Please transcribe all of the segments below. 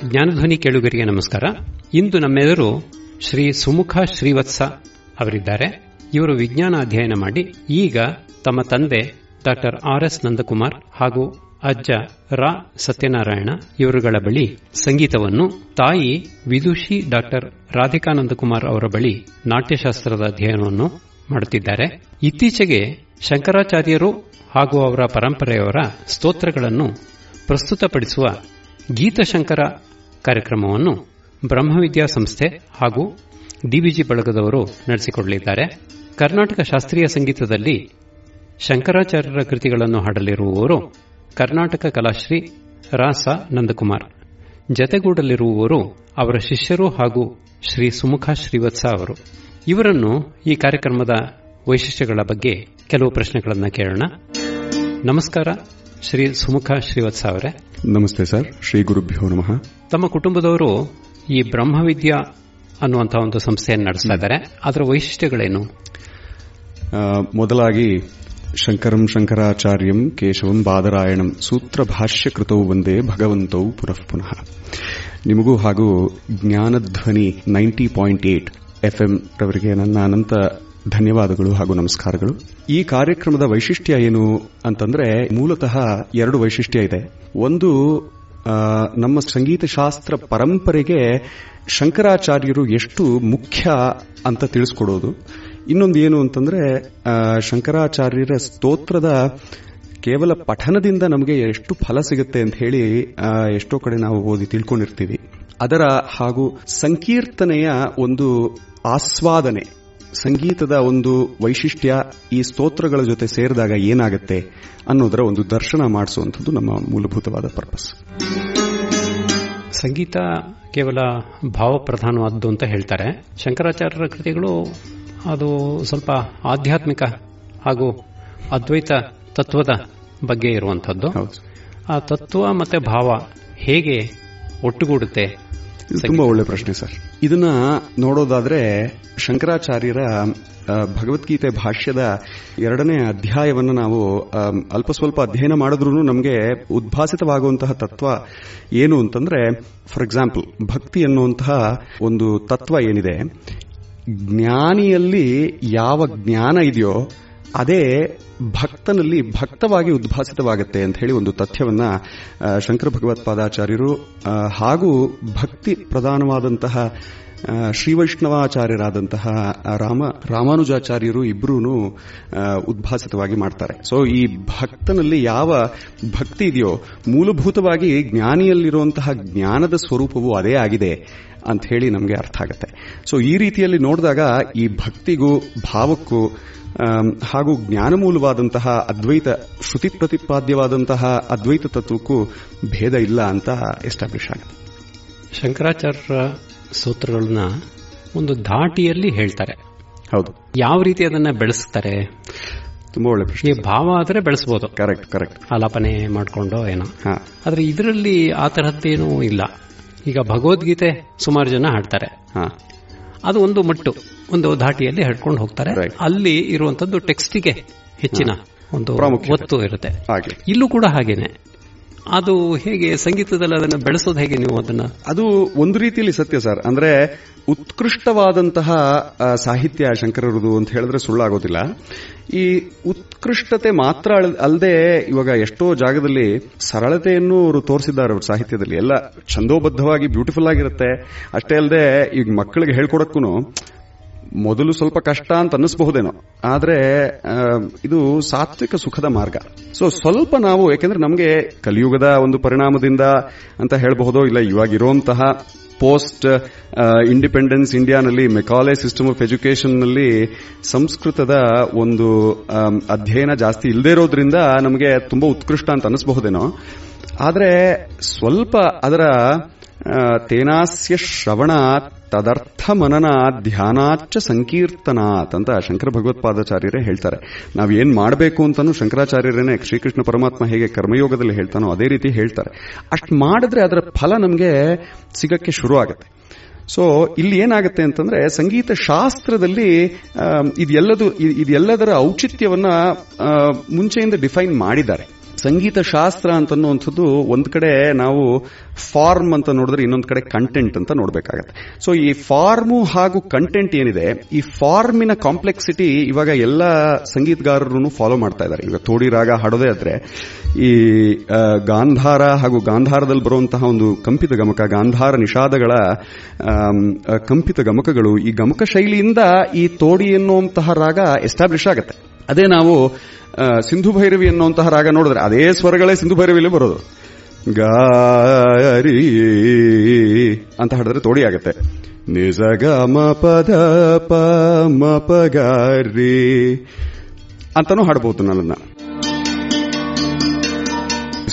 ಜ್ಞಾನಧ್ವನಿ ಕೇಳುಗರಿಗೆ ನಮಸ್ಕಾರ. ಇಂದು ನಮ್ಮೆದುರು ಶ್ರೀ ಸುಮುಖ ಶ್ರೀವತ್ಸ ಅವರಿದ್ದಾರೆ. ಇವರು ವಿಜ್ಞಾನ ಅಧ್ಯಯನ ಮಾಡಿ ಈಗ ತಮ್ಮ ತಂದೆ ಡಾಕ್ಟರ್ ಆರ್.ಎಸ್. ನಂದಕುಮಾರ್ ಹಾಗೂ ಅಜ್ಜ ರಾ ಸತ್ಯನಾರಾಯಣ ಇವರುಗಳ ಬಳಿ ಸಂಗೀತವನ್ನು, ತಾಯಿ ವಿದುಷಿ ಡಾಕ್ಟರ್ ರಾಧಿಕಾ ನಂದಕುಮಾರ್ ಅವರ ಬಳಿ ನಾಟ್ಯಶಾಸ್ತ್ರದ ಅಧ್ಯಯನವನ್ನು ಮಾಡುತ್ತಿದ್ದಾರೆ. ಇತ್ತೀಚೆಗೆ ಶಂಕರಾಚಾರ್ಯರು ಹಾಗೂ ಅವರ ಪರಂಪರೆಯವರ ಸ್ತೋತ್ರಗಳನ್ನು ಪ್ರಸ್ತುತಪಡಿಸುವ ಗೀತಶಂಕರ ಕಾರ್ಯಕ್ರಮವನ್ನು ಬ್ರಹ್ಮವಿದ್ಯಾ ಸಂಸ್ಥೆ ಹಾಗೂ ಡಿವಿಜಿ ಬಳಗದವರು ನಡೆಸಿಕೊಡಲಿದ್ದಾರೆ. ಕರ್ನಾಟಕ ಶಾಸ್ತ್ರೀಯ ಸಂಗೀತದಲ್ಲಿ ಶಂಕರಾಚಾರ್ಯರ ಕೃತಿಗಳನ್ನು ಹಾಡಲಿರುವವರು ಕರ್ನಾಟಕ ಕಲಾಶ್ರೀ ರಾಸ ನಂದಕುಮಾರ್. ಜತೆಗೂಡಲಿರುವವರು ಅವರ ಶಿಷ್ಯರು ಹಾಗೂ ಶ್ರೀ ಸುಮುಖ ಶ್ರೀವತ್ಸ ಅವರು. ಇವರನ್ನು ಈ ಕಾರ್ಯಕ್ರಮದ ವೈಶಿಷ್ಟ್ಯಗಳ ಬಗ್ಗೆ ಕೆಲವು ಪ್ರಶ್ನೆಗಳನ್ನು ಕೇಳೋಣ. ನಮಸ್ಕಾರ ಶ್ರೀ ಸುಮುಖ ಶ್ರೀವತ್ಸ ಅವರೇ. ನಮಸ್ತೆ ಸರ್. ಶ್ರೀ ಗುರುಭ್ಯೋ ನಮಃ. ತಮ್ಮ ಕುಟುಂಬದವರು ಈ ಬ್ರಹ್ಮವಿದ್ಯಾ ಅನ್ನುವಂತಹ ಒಂದು ಸಂಸ್ಥೆಯನ್ನು ನಡೆಸ್ತಾ ಇದ್ದಾರೆ. ಅದರ ವೈಶಿಷ್ಟ್ಯಗಳೇನು? ಮೊದಲಾಗಿ ಶಂಕರಂ ಶಂಕರಾಚಾರ್ಯಂ ಕೇಶವಂ ಬಾದರಾಯಣಂ ಸೂತ್ರ ಭಾಷ್ಯ ಕೃತೌ ವಂದೇ ಭಗವಂತೌ ಪುನಃ ಪುನಃ. ನಿಮಗೂ ಹಾಗೂ ಜ್ಞಾನಧ್ವನಿ 90.8 FM ರವರಿಗೆ ನನ್ನ ಅನಂತ ಧನ್ಯವಾದಗಳು ಹಾಗೂ ನಮಸ್ಕಾರಗಳು. ಈ ಕಾರ್ಯಕ್ರಮದ ವೈಶಿಷ್ಟ್ಯ ಏನು ಅಂತಂದ್ರೆ ಮೂಲತಃ ಎರಡು ವೈಶಿಷ್ಟ್ಯ ಇದೆ. ಒಂದು, ನಮ್ಮ ಸಂಗೀತಶಾಸ್ತ್ರ ಪರಂಪರೆಗೆ ಶಂಕರಾಚಾರ್ಯರು ಎಷ್ಟು ಮುಖ್ಯ ಅಂತ ತಿಳಿಸ್ಕೊಡೋದು. ಇನ್ನೊಂದು ಏನು ಅಂತಂದ್ರೆ ಶಂಕರಾಚಾರ್ಯರ ಸ್ತೋತ್ರದ ಕೇವಲ ಪಠನದಿಂದ ನಮಗೆ ಎಷ್ಟು ಫಲ ಸಿಗುತ್ತೆ ಅಂತ ಹೇಳಿ ಎಷ್ಟೋ ಕಡೆ ನಾವು ಓದಿ ತಿಳ್ಕೊಂಡಿರ್ತೀವಿ. ಅದರ ಹಾಗೂ ಸಂಕೀರ್ತನೆಯ ಒಂದು ಆಸ್ವಾದನೆ, ಸಂಗೀತದ ಒಂದು ವೈಶಿಷ್ಟ್ಯ ಈ ಸ್ತೋತ್ರಗಳ ಜೊತೆ ಸೇರಿದಾಗ ಏನಾಗುತ್ತೆ ಅನ್ನೋದರ ಒಂದು ದರ್ಶನ ಮಾಡಿಸುವಂಥದ್ದು ನಮ್ಮ ಮೂಲಭೂತವಾದ ಪರ್ಪಸ್. ಸಂಗೀತ ಕೇವಲ ಭಾವಪ್ರಧಾನವಾದ್ದು ಅಂತ ಹೇಳ್ತಾರೆ. ಶಂಕರಾಚಾರ್ಯರ ಕೃತಿಗಳು ಅದು ಸ್ವಲ್ಪ ಆಧ್ಯಾತ್ಮಿಕ ಹಾಗೂ ಅದ್ವೈತ ತತ್ವದ ಬಗ್ಗೆ ಇರುವಂಥದ್ದು. ಆ ತತ್ವ ಮತ್ತೆ ಭಾವ ಹೇಗೆ ಒಟ್ಟುಗೂಡುತ್ತೆ? ತುಂಬಾ ಒಳ್ಳೆ ಪ್ರಶ್ನೆ ಸರ್. ಇದನ್ನ ನೋಡೋದಾದ್ರೆ ಶಂಕರಾಚಾರ್ಯರ ಭಗವದ್ಗೀತೆ ಭಾಷ್ಯದ 2ನೇ ಅಧ್ಯಾಯವನ್ನು ನಾವು ಅಲ್ಪ ಸ್ವಲ್ಪ ಅಧ್ಯಯನ ಮಾಡಿದ್ರೂ ನಮಗೆ ಉದ್ಭಾಸಿತವಾಗುವಂತಹ ತತ್ವ ಏನು ಅಂತಂದ್ರೆ, ಫಾರ್ ಎಕ್ಸಾಂಪಲ್ ಭಕ್ತಿ ಅನ್ನುವಂತಹ ಒಂದು ತತ್ವ ಏನಿದೆ, ಜ್ಞಾನಿಯಲ್ಲಿ ಯಾವ ಜ್ಞಾನ ಇದೆಯೋ ಅದೇ ಭಕ್ತನಲ್ಲಿ ಭಕ್ತವಾಗಿ ಉದ್ಭಾಸಿತವಾಗುತ್ತೆ ಅಂತ ಹೇಳಿ ಒಂದು ತಥ್ಯವನ್ನ ಶಂಕರ ಭಗವತ್ಪಾದಾಚಾರ್ಯರು ಹಾಗೂ ಭಕ್ತಿ ಪ್ರಧಾನವಾದಂತಹ ಶ್ರೀವೈಷ್ಣವಾಚಾರ್ಯರಾದಂತಹ ರಾಮಾನುಜಾಚಾರ್ಯರು ಇಬ್ಬರೂ ಉದ್ಭಾಸಿತವಾಗಿ ಮಾಡ್ತಾರೆ. ಸೊ ಈ ಭಕ್ತನಲ್ಲಿ ಯಾವ ಭಕ್ತಿ ಇದೆಯೋ ಮೂಲಭೂತವಾಗಿ ಜ್ಞಾನಿಯಲ್ಲಿರುವಂತಹ ಜ್ಞಾನದ ಸ್ವರೂಪವು ಅದೇ ಆಗಿದೆ ಅಂತ ಹೇಳಿ ನಮಗೆ ಅರ್ಥ ಆಗುತ್ತೆ. ಸೊ ಈ ರೀತಿಯಲ್ಲಿ ನೋಡಿದಾಗ ಈ ಭಕ್ತಿಗೂ ಭಾವಕ್ಕೂ ಹಾಗೂ ಜ್ಞಾನಮೂಲವಾದಂತಹ ಅದ್ವೈತ ಶ್ರುತಿ ಪ್ರತಿಪಾದ್ಯವಾದಂತಹ ಅದ್ವೈತ ತತ್ವಕ್ಕೂ ಭೇದ ಇಲ್ಲ ಅಂತ ಎಸ್ಟಾಬ್ಲಿಷ್ ಆಗುತ್ತೆ. ಶಂಕರಾಚಾರ್ಯರ ಸೂತ್ರಗಳನ್ನ ಒಂದು ಧಾಟಿಯಲ್ಲಿ ಹೇಳ್ತಾರೆ. ಹೌದು. ಯಾವ ರೀತಿ ಅದನ್ನ ಬೆಳೆಸ್ತಾರೆ? ತುಂಬಾ ಒಳ್ಳೆ ಪ್ರಶ್ನೆ. ಈ ಭಾವ ಆದ್ರೆ ಬೆಳೆಸಬಹುದು, ಕರೆಕ್ಟ್ ಆಲಾಪನೆ ಮಾಡ್ಕೊಂಡು ಏನೋ. ಆದ್ರೆ ಇದರಲ್ಲಿ ಆ ತರದ್ದೇನೂ ಇಲ್ಲ. ಈಗ ಭಗವದ್ಗೀತೆ ಸುಮಾರು ಜನ ಹಾಡ್ತಾರೆ, ಅದು ಒಂದು ಮಟ್ಟು ಒಂದು ಧಾಟಿಯಲ್ಲಿ ಹೇಳ್ಕೊಂಡು ಹೋಗ್ತಾರೆ. ಅಲ್ಲಿ ಇರುವಂತದ್ದು ಟೆಕ್ಸ್ಟಿಗೆ ಹೆಚ್ಚಿನ ಒಂದು ಒತ್ತು ಇರುತ್ತೆ. ಇಲ್ಲೂ ಕೂಡ ಹಾಗೇನೆ. ಅದು ಹೇಗೆ ಸಂಗೀತದಲ್ಲಿ ಅದನ್ನು ಬೆಳೆಸೋದು ಹೇಗೆ ನೀವು ಅದನ್ನ? ಅದು ಒಂದು ರೀತಿಯಲ್ಲಿ ಸತ್ಯ ಸರ್. ಅಂದ್ರೆ ಉತ್ಕೃಷ್ಟವಾದಂತಹ ಸಾಹಿತ್ಯ ಶಂಕರರದು ಅಂತ ಹೇಳಿದ್ರೆ ಸುಳ್ಳಾಗೋದಿಲ್ಲ. ಈ ಉತ್ಕೃಷ್ಟತೆ ಮಾತ್ರ ಅಲ್ಲದೆ ಇವಾಗ ಎಷ್ಟೋ ಜಾಗದಲ್ಲಿ ಸರಳತೆಯನ್ನು ಅವರು ತೋರಿಸಿದ್ದಾರೆ. ಅವ್ರ ಸಾಹಿತ್ಯದಲ್ಲಿ ಎಲ್ಲ ಛಂದೋಬದ್ಧವಾಗಿ ಬ್ಯೂಟಿಫುಲ್ ಆಗಿರುತ್ತೆ. ಅಷ್ಟೇ ಅಲ್ಲದೆ ಈಗ ಮಕ್ಕಳಿಗೆ ಹೇಳ್ಕೊಡಕ್ಕೂ ಮೊದಲು ಸ್ವಲ್ಪ ಕಷ್ಟ ಅಂತ ಅನ್ನಿಸಬಹುದೇನೋ, ಆದ್ರೆ ಇದು ಸಾತ್ವಿಕ ಸುಖದ ಮಾರ್ಗ. ಸೊ ಸ್ವಲ್ಪ ನಾವು, ಯಾಕೆಂದ್ರೆ ನಮಗೆ ಕಲಿಯುಗದ ಒಂದು ಪರಿಣಾಮದಿಂದ ಅಂತ ಹೇಳಬಹುದೋ, ಇಲ್ಲ ಇವಾಗಿರುವಂತಹ ಪೋಸ್ಟ್ ಇಂಡಿಪೆಂಡೆನ್ಸ್ ಇಂಡಿಯಾನಲ್ಲಿ ಮೆಕಾಲೆ ಸಿಸ್ಟಮ್ ಆಫ್ ಎಜುಕೇಶನ್ ನಲ್ಲಿ ಸಂಸ್ಕೃತದ ಒಂದು ಅಧ್ಯಯನ ಜಾಸ್ತಿ ಇಲ್ಲದೇ ಇರೋದ್ರಿಂದ ನಮಗೆ ತುಂಬಾ ಉತ್ಕೃಷ್ಟ ಅಂತ ಅನ್ನಿಸಬಹುದೇನೋ, ಆದ್ರೆ ಸ್ವಲ್ಪ ಅದರ ತೇನಾಸ್ಯ ಶ್ರವಣ ತದರ್ಥ ಮನನ ಧ್ಯಾನಾಚ್ಚ ಸಂಕೀರ್ತನಾತ್ ಅಂತ ಶಂಕರ ಭಗವತ್ಪಾದಾಚಾರ್ಯರೇ ಹೇಳ್ತಾರೆ. ನಾವೇನ್ ಮಾಡಬೇಕು ಅಂತಾನು ಶಂಕರಾಚಾರ್ಯರೇನೆ ಶ್ರೀಕೃಷ್ಣ ಪರಮಾತ್ಮ ಹೇಗೆ ಕರ್ಮಯೋಗದಲ್ಲಿ ಹೇಳ್ತಾನೋ ಅದೇ ರೀತಿ ಹೇಳ್ತಾರೆ. ಅಷ್ಟು ಮಾಡಿದ್ರೆ ಅದರ ಫಲ ನಮಗೆ ಸಿಗಕ್ಕೆ ಶುರು ಆಗುತ್ತೆ. ಸೊ ಇಲ್ಲಿ ಏನಾಗುತ್ತೆ ಅಂತಂದ್ರೆ ಸಂಗೀತ ಶಾಸ್ತ್ರದಲ್ಲಿ ಇದೆಲ್ಲದರ ಔಚಿತ್ಯವನ್ನ ಮುಂಚೆಯಿಂದ ಡಿಫೈನ್ ಮಾಡಿದ್ದಾರೆ. ಸಂಗೀತ ಶಾಸ್ತ್ರ ಅಂತನ್ನುವಂಥದ್ದು ಒಂದ್ ಕಡೆ ನಾವು ಫಾರ್ಮ್ ಅಂತ ನೋಡಿದ್ರೆ ಇನ್ನೊಂದ್ ಕಡೆ ಕಂಟೆಂಟ್ ಅಂತ ನೋಡ್ಬೇಕಾಗತ್ತೆ. ಸೊ ಈ ಫಾರ್ಮು ಹಾಗೂ ಕಂಟೆಂಟ್ ಏನಿದೆ, ಈ ಫಾರ್ಮಿನ ಕಾಂಪ್ಲೆಕ್ಸಿಟಿ ಇವಾಗ ಎಲ್ಲ ಸಂಗೀತಗಾರರು ಫಾಲೋ ಮಾಡ್ತಾ ಇದ್ದಾರೆ. ಈಗ ತೋಡಿ ರಾಗ ಹಾಡೋದೇ ಆದ್ರೆ ಈ ಗಾಂಧಾರ ಹಾಗೂ ಗಾಂಧಾರದಲ್ಲಿ ಬರುವಂತಹ ಒಂದು ಕಂಪಿತ ಗಮಕ, ಗಾಂಧಾರ ನಿಷಾದಗಳ ಕಂಪಿತ ಗಮಕಗಳು, ಈ ಗಮಕ ಶೈಲಿಯಿಂದ ಈ ತೋಡಿ ಎನ್ನುವಂತಹ ರಾಗ ಎಸ್ಟಾಬ್ಲಿಷ್ ಆಗುತ್ತೆ. ಅದೇ ನಾವು ಸಿಂಧು ಭೈರವಿ ಅನ್ನುವಂತಹ ರಾಗ ನೋಡಿದ್ರೆ ಅದೇ ಸ್ವರಗಳೇ ಸಿಂಧು ಭೈರವಿಯಲ್ಲಿ ಬರೋದು. ಗಾರಿ ಅಂತ ಹಾಡಿದ್ರೆ ತೋಡಿ ಆಗುತ್ತೆ. ನಿಜ ಗ ಮ ಪದ ಪ ಮ ಪ ಗಾರಿ ಅಂತಾನೂ ಹಾಡಬಹುದು ನನ್ನನ್ನ.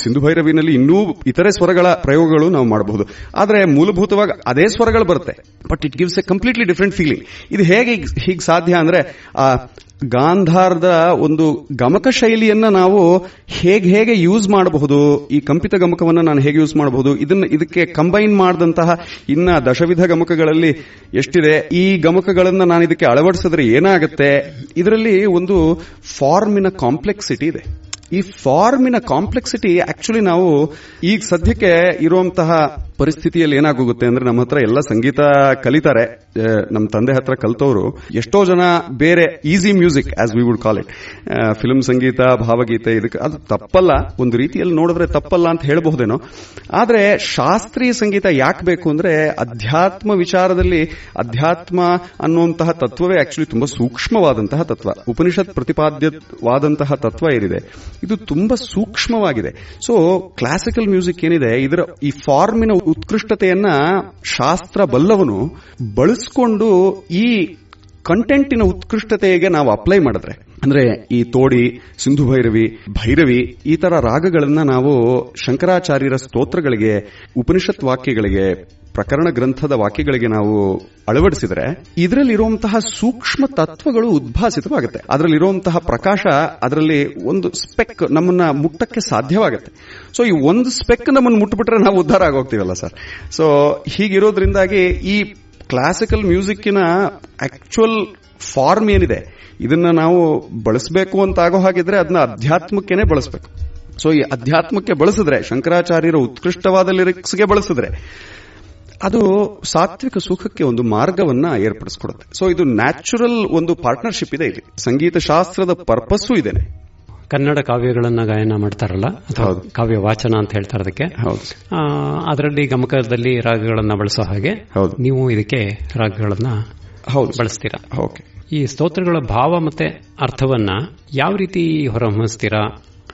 ಸಿಂಧು ಭೈರವಿನಲ್ಲಿ ಇನ್ನೂ ಇತರೆ ಸ್ವರಗಳ ಪ್ರಯೋಗಗಳು ನಾವು ಮಾಡಬಹುದು. ಆದರೆ ಮೂಲಭೂತವಾಗಿ ಅದೇ ಸ್ವರಗಳು ಬರುತ್ತೆ, but it gives A completely different feeling. ಇದು ಹೇಗೆ ಹೀಗೆ ಸಾಧ್ಯ ಅಂದ್ರೆ ಆ ಗಾಂಧಾರದ ಒಂದು ಗಮಕ ಶೈಲಿಯನ್ನ ನಾವು ಹೇಗೆ ಯೂಸ್ ಮಾಡಬಹುದು, ಈ ಕಂಪಿತ ಗಮಕವನ್ನು ನಾನು ಹೇಗೆ ಯೂಸ್ ಮಾಡಬಹುದು, ಇದಕ್ಕೆ ಕಂಬೈನ್ ಮಾಡಿದಂತಹ ಇನ್ನ ದಶವಿಧ ಗಮಕಗಳಲ್ಲಿ ಎಷ್ಟಿದೆ, ಈ ಗಮಕಗಳನ್ನ ನಾನು ಇದಕ್ಕೆ ಅಳವಡಿಸಿದ್ರೆ ಏನಾಗುತ್ತೆ, ಇದರಲ್ಲಿ ಒಂದು ಫಾರ್ಮಿನ ಕಾಂಪ್ಲೆಕ್ಸಿಟಿ ಇದೆ. ಈ ಫಾರ್ಮಿನ ಕಾಂಪ್ಲೆಕ್ಸಿಟಿ ಆಕ್ಚುಲಿ ನಾವು ಈಗ ಸದ್ಯಕ್ಕೆ ಇರುವಂತಹ ಪರಿಸ್ಥಿತಿಯಲ್ಲಿ ಏನಾಗೋಗುತ್ತೆ ಅಂದ್ರೆ, ನಮ್ಮ ಹತ್ರ ಎಲ್ಲ ಸಂಗೀತ ಕಲಿತಾರೆ, ನಮ್ಮ ತಂದೆ ಹತ್ರ ಕಲ್ತವರು ಎಷ್ಟೋ ಜನ ಬೇರೆ easy music as we would call it, film ಸಂಗೀತ, ಭಾವಗೀತೆ, ಇದಕ್ಕೆ ಅದು ತಪ್ಪಲ್ಲ, ಒಂದು ರೀತಿಯಲ್ಲಿ ನೋಡಿದ್ರೆ ತಪ್ಪಲ್ಲ ಅಂತ ಹೇಳಬಹುದೇನೋ. ಆದ್ರೆ ಶಾಸ್ತ್ರೀಯ ಸಂಗೀತ ಯಾಕೆ ಬೇಕು ಅಂದ್ರೆ, ಅಧ್ಯಾತ್ಮ ವಿಚಾರದಲ್ಲಿ ಅಧ್ಯಾತ್ಮ ಅನ್ನುವಂತಹ ತತ್ವವೇ ಆಕ್ಚುಲಿ ತುಂಬಾ ಸೂಕ್ಷ್ಮವಾದಂತಹ ತತ್ವ. ಉಪನಿಷತ್ ಪ್ರತಿಪಾದ್ಯವಾದಂತಹ ತತ್ವ ಏನಿದೆ ಇದು ತುಂಬಾ ಸೂಕ್ಷ್ಮವಾಗಿದೆ. ಸೊ ಕ್ಲಾಸಿಕಲ್ ಮ್ಯೂಸಿಕ್ ಏನಿದೆ, ಇದರ ಈ ಫಾರ್ಮಿನ ಉತ್ಕೃಷ್ಟತೆಯನ್ನ ಶಾಸ್ತ್ರ ಬಲ್ಲವನು ಬಳಸಿಕೊಂಡು ಈ ಕಂಟೆಂಟಿನ ಉತ್ಕೃಷ್ಟತೆಗೆ ನಾವು ಅಪ್ಲೈ ಮಾಡಿದ್ರೆ, ಅಂದ್ರೆ ಈ ತೋಡಿ, ಸಿಂಧು ಭೈರವಿ, ಭೈರವಿ ಈ ತರ ರಾಗಗಳನ್ನ ನಾವು ಶಂಕರಾಚಾರ್ಯರ ಸ್ತೋತ್ರಗಳಿಗೆ, ಉಪನಿಷತ್ ವಾಕ್ಯಗಳಿಗೆ, ಪ್ರಕರಣ ಗ್ರಂಥದ ವಾಕ್ಯಗಳಿಗೆ ನಾವು ಅಳವಡಿಸಿದರೆ ಇದರಲ್ಲಿರುವಂತಹ ಸೂಕ್ಷ್ಮ ತತ್ವಗಳು ಉದ್ಭಾಸಿತವಾಗುತ್ತೆ. ಅದರಲ್ಲಿರುವಂತಹ ಪ್ರಕಾಶ, ಅದರಲ್ಲಿ ಒಂದು ಸ್ಪೆಕ್ ನಮ್ಮನ್ನ ಮುಟ್ಟಕ್ಕೆ ಸಾಧ್ಯವಾಗುತ್ತೆ. ಸೊ ಈ ಒಂದು ಸ್ಪೆಕ್ ನಮ್ಮನ್ನು ಮುಟ್ಟಬಿಟ್ರೆ ನಾವು ಉದ್ಧಾರ ಆಗೋಗ್ತೀವಲ್ಲ ಸರ್. ಸೊ ಹೀಗಿರೋದ್ರಿಂದಾಗಿ ಈ ಕ್ಲಾಸಿಕಲ್ ಮ್ಯೂಸಿಕ್ಕಿನ ಆಕ್ಚುಯಲ್ ಫಾರ್ಮ್ ಏನಿದೆ ಇದನ್ನ ನಾವು ಬಳಸಬೇಕು ಅಂತ ಆಗೋ ಹಾಗಿದ್ರೆ ಅದನ್ನ ಅಧ್ಯಾತ್ಮಕ್ಕೇನೆ ಬಳಸಬೇಕು. ಸೊ ಈ ಅಧ್ಯಾತ್ಮಕ್ಕೆ ಬಳಸಿದ್ರೆ, ಶಂಕರಾಚಾರ್ಯರ ಉತ್ಕೃಷ್ಟವಾದ ಲಿರಿಕ್ಸ್ಗೆ ಬಳಸಿದ್ರೆ ಅದು ಸಾತ್ವಿಕ ಸುಖಕ್ಕೆ ಒಂದು ಮಾರ್ಗವನ್ನ ಏರ್ಪಡಿಸಿಕೊಡುತ್ತೆ. ಸೊ ಇದು ನ್ಯಾಚುರಲ್ ಒಂದು ಪಾರ್ಟ್ನರ್ಶಿಪ್ ಇದೆ ಇಲ್ಲಿ. ಸಂಗೀತ ಶಾಸ್ತ್ರದ ಪರ್ಪಸ್ಸು ಇದೇನೆ. ಕನ್ನಡ ಕಾವ್ಯಗಳನ್ನ ಗಾಯನ ಮಾಡ್ತಾರಲ್ಲ, ಅಥವಾ ಕಾವ್ಯ ವಾಚನ ಅಂತ ಹೇಳ್ತಾರೆ ಅದಕ್ಕೆ, ಅದರಲ್ಲಿ ಗಮಕದಲ್ಲಿ ರಾಗಗಳನ್ನ ಬಳಸೋ ಹಾಗೆ ನೀವು ಇದಕ್ಕೆ ರಾಗಗಳನ್ನ ಬಳಸ್ತೀರಾ. ಈ ಸ್ತೋತ್ರಗಳ ಭಾವ ಮತ್ತೆ ಅರ್ಥವನ್ನ ಯಾವ ರೀತಿ ಹೊರಹೊಮ್ಮಿಸ್ತೀರಾ,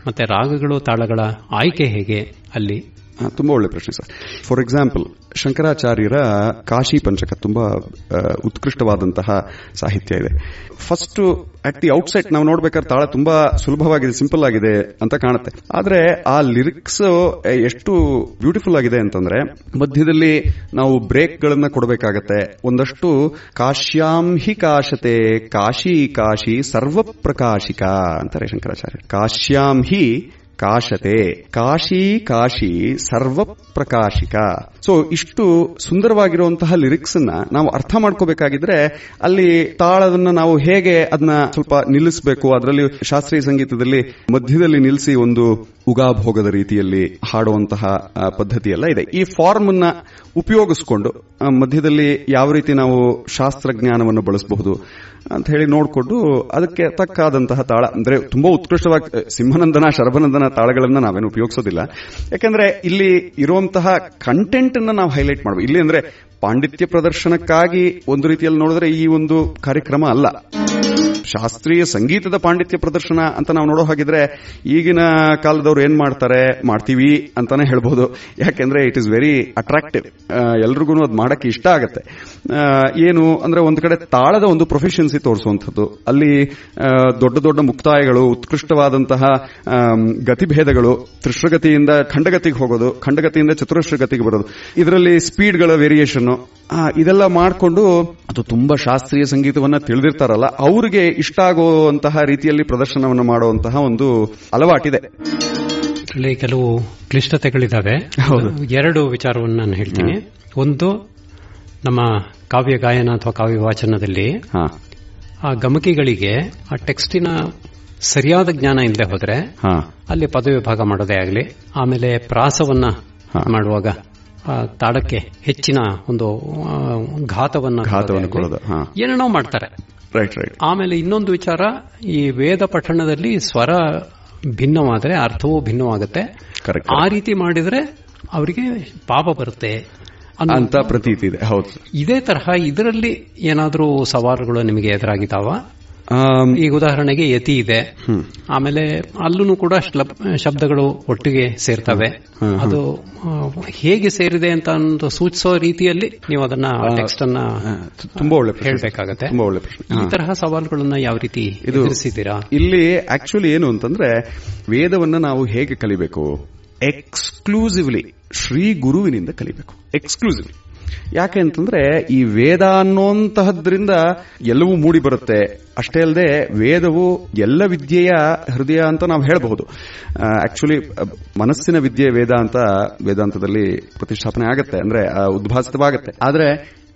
ಮತ್ತೆ ರಾಗಗಳು, ತಾಳಗಳ ಆಯ್ಕೆ ಹೇಗೆ ಅಲ್ಲಿ? ತುಂಬಾ ಒಳ್ಳೆ ಪ್ರಶ್ನೆ ಸರ್. ಫಾರ್ ಎಕ್ಸಾಂಪಲ್, ಶಂಕರಾಚಾರ್ಯರ ಕಾಶಿ ಪಂಚಕ ತುಂಬಾ ಉತ್ಕೃಷ್ಟವಾದಂತಹ ಸಾಹಿತ್ಯ ಇದೆ. ಫಸ್ಟ್ ಅಟ್ ದಿ ಔಟ್ಸೆಟ್ ನಾವು ನೋಡ್ಬೇಕಾದ್ರೆ ತಾಳ ತುಂಬಾ ಸುಲಭವಾಗಿದೆ, ಸಿಂಪಲ್ ಆಗಿದೆ ಅಂತ ಕಾಣುತ್ತೆ. ಆದ್ರೆ ಆ ಲಿರಿಕ್ಸ್ ಎಷ್ಟು ಬ್ಯೂಟಿಫುಲ್ ಆಗಿದೆ ಅಂತಂದ್ರೆ, ಮಧ್ಯದಲ್ಲಿ ನಾವು ಬ್ರೇಕ್ ಗಳನ್ನ ಕೊಡಬೇಕಾಗತ್ತೆ. ಒಂದಷ್ಟು ಕಾಶ್ಯಾಂ ಹಿ ಕಾಶತೆ ಕಾಶಿ ಕಾಶಿ ಸರ್ವಪ್ರಕಾಶಿಕ ಅಂತಾರೆ ಶಂಕರಾಚಾರ್ಯ. ಕಾಶ್ಯಾಂ ಹಿ ಕಾಶತೆ ಕಾಶಿ ಕಾಶಿ ಸರ್ವಪ್ರಕಾಶಿಕ. ಸೊ ಇಷ್ಟು ಸುಂದರವಾಗಿರುವಂತಹ ಲಿರಿಕ್ಸ್ ಅನ್ನ ನಾವು ಅರ್ಥ ಮಾಡ್ಕೋಬೇಕಾಗಿದ್ರೆ ಅಲ್ಲಿ ತಾಳದನ್ನ ನಾವು ಹೇಗೆ ಅದನ್ನ ಸ್ವಲ್ಪ ನಿಲ್ಲಿಸಬೇಕು, ಅದರಲ್ಲಿ ಶಾಸ್ತ್ರೀಯ ಸಂಗೀತದಲ್ಲಿ ಮಧ್ಯದಲ್ಲಿ ನಿಲ್ಲಿಸಿ ಒಂದು ಉಗಾಭೋಗದ ರೀತಿಯಲ್ಲಿ ಹಾಡುವಂತಹ ಪದ್ಧತಿ ಎಲ್ಲ ಇದೆ. ಈ ಫಾರ್ಮ್ ಅನ್ನ ಉಪಯೋಗಿಸಿಕೊಂಡು ಮಧ್ಯದಲ್ಲಿ ಯಾವ ರೀತಿ ನಾವು ಶಾಸ್ತ್ರಜ್ಞಾನವನ್ನು ಬಳಸಬಹುದು ಅಂತ ಹೇಳಿ ನೋಡಿಕೊಂಡು ಅದಕ್ಕೆ ತಕ್ಕಾದಂತಹ ತಾಳ, ಅಂದ್ರೆ ತುಂಬಾ ಉತ್ಕೃಷ್ಟವಾಗಿ ಸಿಂಹನಂದನ, ಶರಭನಂದನ ತಾಳಗಳನ್ನ ನಾವೇನು ಉಪಯೋಗಿಸೋದಿಲ್ಲ. ಯಾಕಂದ್ರೆ ಇಲ್ಲಿ ಇರುವಂತಹ ಕಂಟೆಂಟ್ ಅನ್ನ ನಾವು ಹೈಲೈಟ್ ಮಾಡಬೇಕು. ಇಲ್ಲಿ ಅಂದ್ರೆ ಪಾಂಡಿತ್ಯ ಪ್ರದರ್ಶನಕ್ಕಾಗಿ ಒಂದು ರೀತಿಯಲ್ಲಿ ನೋಡಿದ್ರೆ ಈ ಒಂದು ಕಾರ್ಯಕ್ರಮ ಅಲ್ಲ. ಶಾಸ್ತ್ರೀಯ ಸಂಗೀತದ ಪಾಂಡಿತ್ಯ ಪ್ರದರ್ಶನ ಅಂತ ನಾವು ನೋಡೋ ಹಾಗಿದ್ರೆ ಈಗಿನ ಕಾಲದವ್ರು ಏನ್ ಮಾಡ್ತಾರೆ, ಮಾಡ್ತೀವಿ ಅಂತಾನೆ ಹೇಳ್ಬೋದು. ಯಾಕೆಂದ್ರೆ ಇಟ್ ಇಸ್ ವೆರಿ ಅಟ್ರಾಕ್ಟಿವ್, ಎಲ್ರಿಗೂ ಅದು ಮಾಡಕ್ಕೆ ಇಷ್ಟ ಆಗುತ್ತೆ. ಏನು ಅಂದ್ರೆ ಒಂದು ಕಡೆ ತಾಳದ ಒಂದು ಪ್ರೊಫಿಷಿಯನ್ಸಿ ತೋರಿಸುವಂಥದ್ದು, ಅಲ್ಲಿ ದೊಡ್ಡ ದೊಡ್ಡ ಮುಕ್ತಾಯಗಳು, ಉತ್ಕೃಷ್ಟವಾದಂತಹ ಗತಿಭೇದಗಳು, ತ್ರಿಶ್ರಗತಿಯಿಂದ ಖಂಡಗತಿಗೆ ಹೋಗೋದು, ಖಂಡಗತಿಯಿಂದ ಚತುರಶ್ರಗತಿಗೆ ಬರೋದು, ಇದರಲ್ಲಿ ಸ್ಪೀಡ್ಗಳ ವೇರಿಯೇಷನ್, ಇದೆಲ್ಲ ಮಾಡಿಕೊಂಡು ಅದು ತುಂಬಾ ಶಾಸ್ತ್ರೀಯ ಸಂಗೀತವನ್ನ ತಿಳಿದಿರ್ತಾರಲ್ಲ ಅವರಿಗೆ ಇಷ್ಟ ಆಗುವಂತಹ ರೀತಿಯಲ್ಲಿ ಪ್ರದರ್ಶನವನ್ನು ಮಾಡುವಂತಹ ಒಂದು ಅಲವಾಟಿದೆ. ಇದರಲ್ಲಿ ಕೆಲವು ಕ್ಲಿಷ್ಟತೆಗಳಿದ್ದಾವೆ. ಎರಡು ವಿಚಾರವನ್ನು ನಾನು ಹೇಳ್ತೀನಿ. ಒಂದು, ನಮ್ಮ ಕಾವ್ಯ ಗಾಯನ ಅಥವಾ ಕಾವ್ಯ ವಾಚನದಲ್ಲಿ ಆ ಗಮಕಿಗಳಿಗೆ ಆ ಟೆಕ್ಸ್ಟಿನ ಸರಿಯಾದ ಜ್ಞಾನ ಇಲ್ಲದೆ ಹೋದ್ರೆ ಅಲ್ಲಿ ಪದವಿ ವಿಭಾಗ ಮಾಡೋದೇ ಆಗಲಿ, ಆಮೇಲೆ ಪ್ರಾಸವನ್ನ ಮಾಡುವಾಗ ತಾಡಕ್ಕೆ ಹೆಚ್ಚಿನ ಒಂದು ಘಾತವನ್ನು ಏನೇನೋ ಮಾಡ್ತಾರೆ. ಆಮೇಲೆ ಇನ್ನೊಂದು ವಿಚಾರ, ಈ ವೇದ ಪಠಣದಲ್ಲಿ ಸ್ವರ ಭಿನ್ನವಾದರೆ ಅರ್ಥವೂ ಭಿನ್ನವಾಗುತ್ತೆ. ಆ ರೀತಿ ಮಾಡಿದ್ರೆ ಅವರಿಗೆ ಪಾಪ ಬರುತ್ತೆ ಅಂತ ಪ್ರತೀತಿ ಇದೆ. ಹೌದು. ಇದೇ ತರಹ ಇದರಲ್ಲಿ ಏನಾದರೂ ಸವಾಲುಗಳು ನಿಮಗೆ ಎದುರಾಗಿದ್ದಾವ? ಈಗ ಉದಾಹರಣೆಗೆ ಯತಿ ಇದೆ, ಆಮೇಲೆ ಅಲ್ಲೂ ಕೂಡ ಶಬ್ದಗಳು ಒಟ್ಟಿಗೆ ಸೇರ್ತವೆ. ಅದು ಹೇಗೆ ಸೇರಿದೆ ಅಂತ ಸೂಚಿಸೋ ರೀತಿಯಲ್ಲಿ ನೀವು ಅದನ್ನ ಟೆಕ್ಸ್ಟ್ ಅನ್ನ ತುಂಬಾ ಒಳ್ಳೆ ಹೇಳ್ಬೇಕಾಗತ್ತೆ. ಈ ತರಹ ಸವಾಲುಗಳನ್ನ ಯಾವ ರೀತಿ ಎದುರಿಸಿದ್ದೀರಾ? ಇಲ್ಲಿ ಆಕ್ಚುಲಿ ಏನು ಅಂತಂದ್ರೆ, ವೇದವನ್ನ ನಾವು ಹೇಗೆ ಕಲಿಬೇಕು? ಎಕ್ಸ್ಕ್ಲೂಸಿವ್ಲಿ ಶ್ರೀ ಗುರುವಿನಿಂದ ಕಲಿಬೇಕು. ಎಕ್ಸ್ಕ್ಲೂಸಿವ್ಲಿ. ಯಾಕೆ ಅಂತಂದ್ರೆ ಈ ವೇದ ಅನ್ನೋಂತಹದ್ರಿಂದ ಎಲ್ಲವೂ ಮೂಡಿ ಬರುತ್ತೆ. ಅಷ್ಟೇ ಅಲ್ಲದೆ ವೇದವು ಎಲ್ಲ ವಿದ್ಯೆಯ ಹೃದಯ ಅಂತ ನಾವು ಹೇಳಬಹುದು. ಆಕ್ಚುಲಿ ಮನಸ್ಸಿನ ವಿದ್ಯೆ ವೇದ ಅಂತ ವೇದಾಂತದಲ್ಲಿ ಪ್ರತಿಷ್ಠಾಪನೆ ಆಗತ್ತೆ, ಅಂದ್ರೆ ಉದ್ಭಾಸಿತವಾಗತ್ತೆ. ಆದ್ರೆ